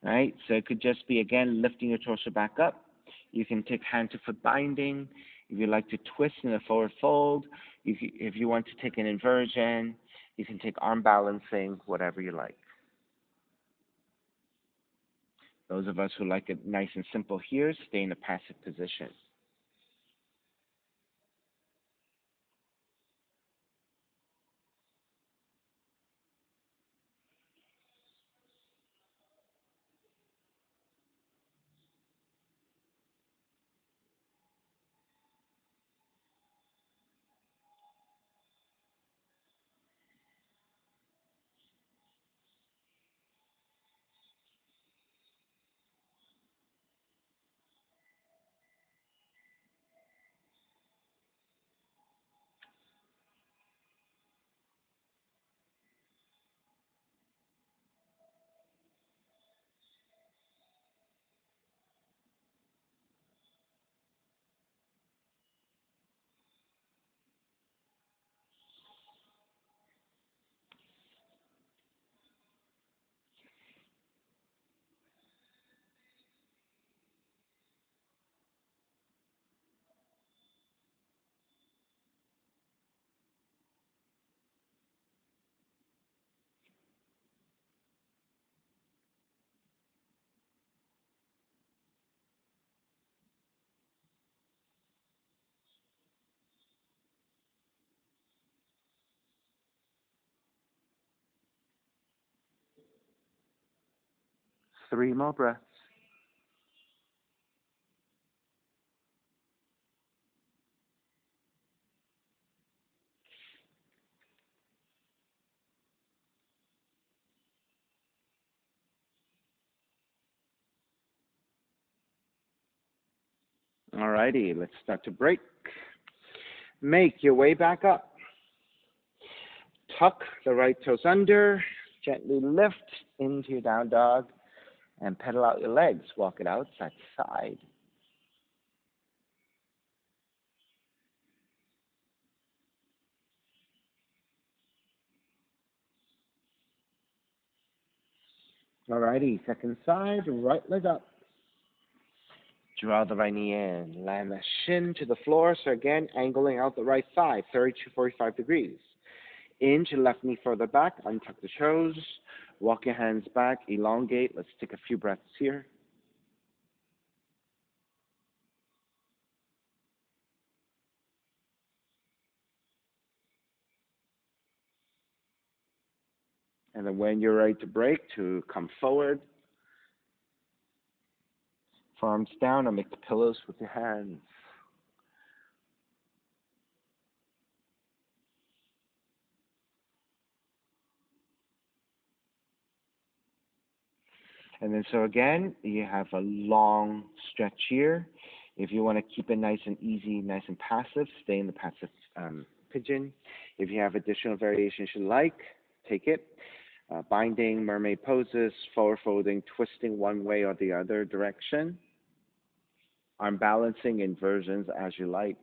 All right, so it could just be, again, lifting your torso back up. You can take hand to foot binding. If you like to twist in a forward fold, if you want to take an inversion, you can take arm balancing, whatever you like. Those of us who like it nice and simple here, stay in a passive position. Three more breaths. Alrighty, let's start to break. Make your way back up. Tuck the right toes under. Gently lift into your down dog and pedal out your legs. Walk it out side to side. Alrighty, second side, right leg up. Draw the right knee in. Land the shin to the floor. So again, angling out the right thigh, 30 to 45 degrees. Inch your left knee further back. Untuck the toes. Walk your hands back. Elongate. Let's take a few breaths here. And then when you're ready to break, to come forward. Forearms down and make the pillows with your hands. And then so again, you have a long stretch here. If you want to keep it nice and easy, nice and passive, stay in the passive pigeon. If you have additional variations you like, take it. Binding, mermaid poses, forward folding, twisting one way or the other direction. Arm balancing, inversions as you like.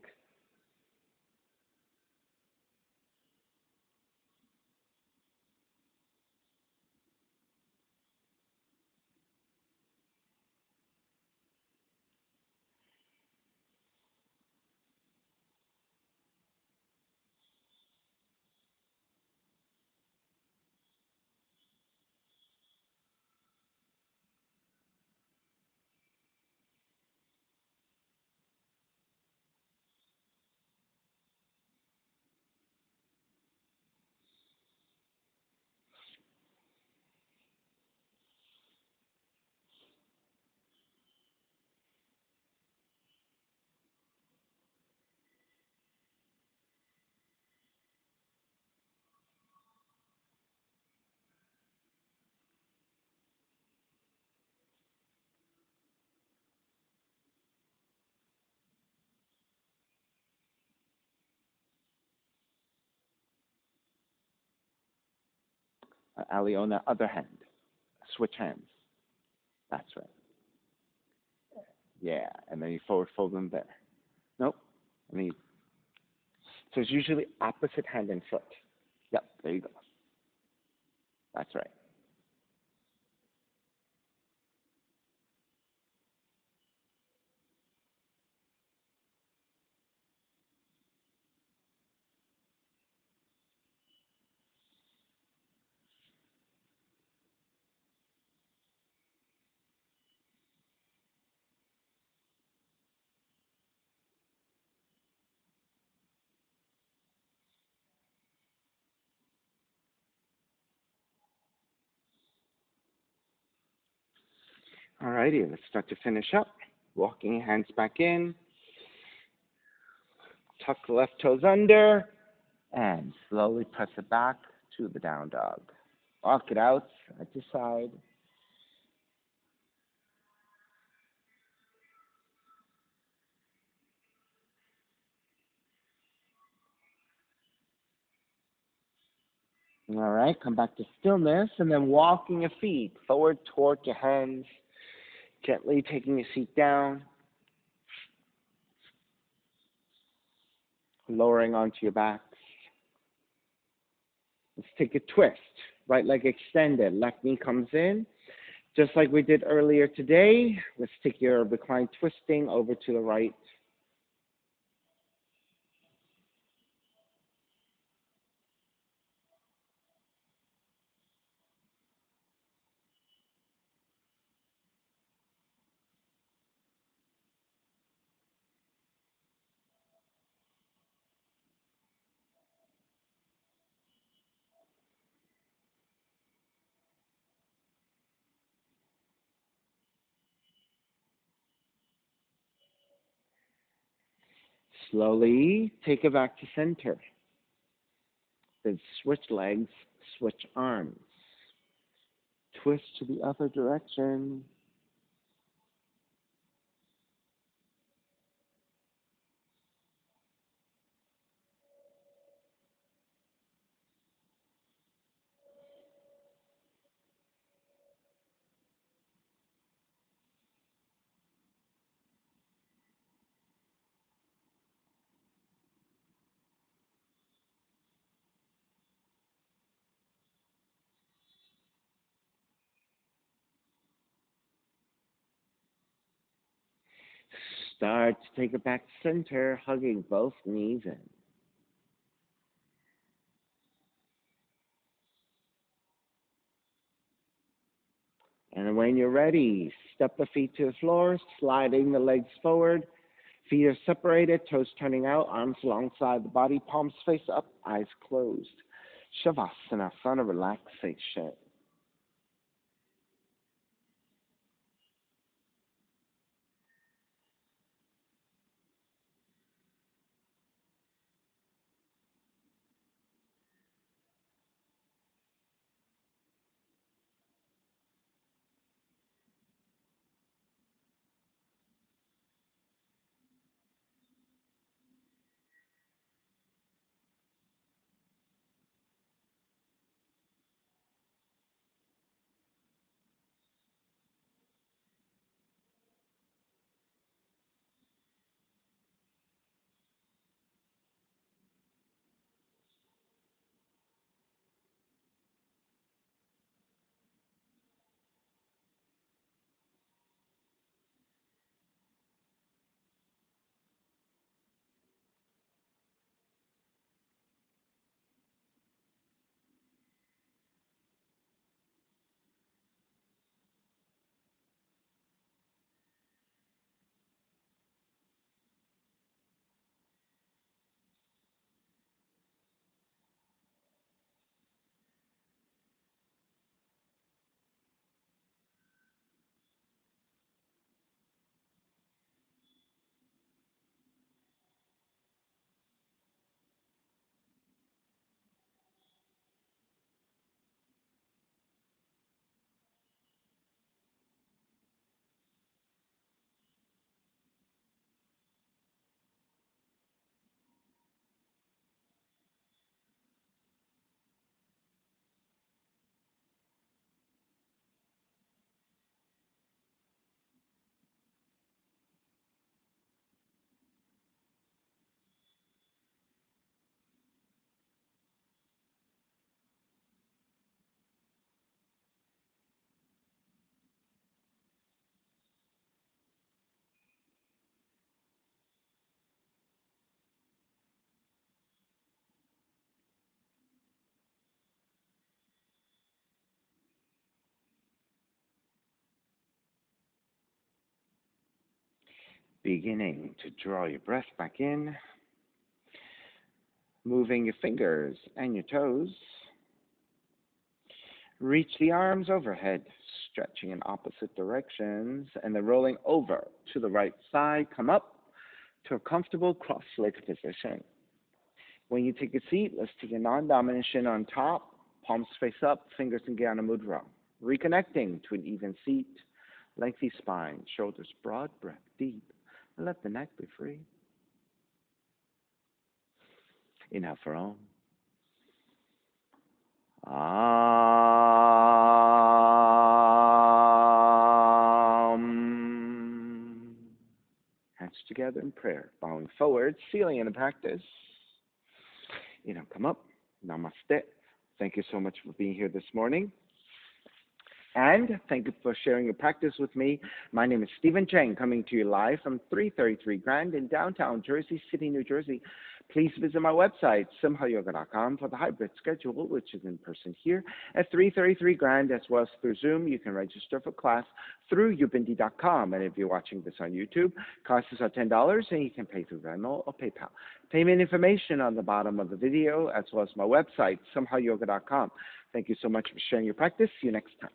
Ali, on the other hand, switch hands. That's right. Yeah, and then you forward fold them there. Nope. I mean, so it's usually opposite hand and foot. Yep, there you go. That's right. Alrighty, let's start to finish up. Walking hands back in, tuck the left toes under, and slowly press it back to the down dog. Walk it out side to side. All right, come back to stillness, and then walking your feet forward toward your hands, gently taking your seat down, lowering onto your back. Let's take a twist. Right leg extended, left knee comes in. Just like we did earlier today, let's take your reclined twisting over to the right. Slowly take it back to center. Then switch legs, switch arms. Twist to the other direction. Start to take it back to center, hugging both knees in. And when you're ready, step the feet to the floor, sliding the legs forward. Feet are separated, toes turning out, arms alongside the body, palms face up, eyes closed. Shavasana, sun of relaxation. Beginning to draw your breath back in, moving your fingers and your toes. Reach the arms overhead, stretching in opposite directions, and then rolling over to the right side. Come up to a comfortable cross-legged position. When you take a seat, let's take a non-dominant shin on top, palms face up, fingers in Jnana Mudra. Reconnecting to an even seat, lengthy spine, shoulders broad, breath deep, and let the neck be free. Inhale for Om. Hands together in prayer, bowing forward, sealing in the practice. Come up. Namaste. Thank you so much for being here this morning. And thank you for sharing your practice with me. My name is Stephen Chang, coming to you live from 333 Grand in downtown Jersey City, New Jersey. Please visit my website, simhayoga.com, for the hybrid schedule, which is in person here at 333 Grand, as well as through Zoom. You can register for class through ubindi.com. And if you're watching this on YouTube, classes are $10, and you can pay through Venmo or PayPal. Payment information on the bottom of the video, as well as my website, simhayoga.com. Thank you so much for sharing your practice. See you next time.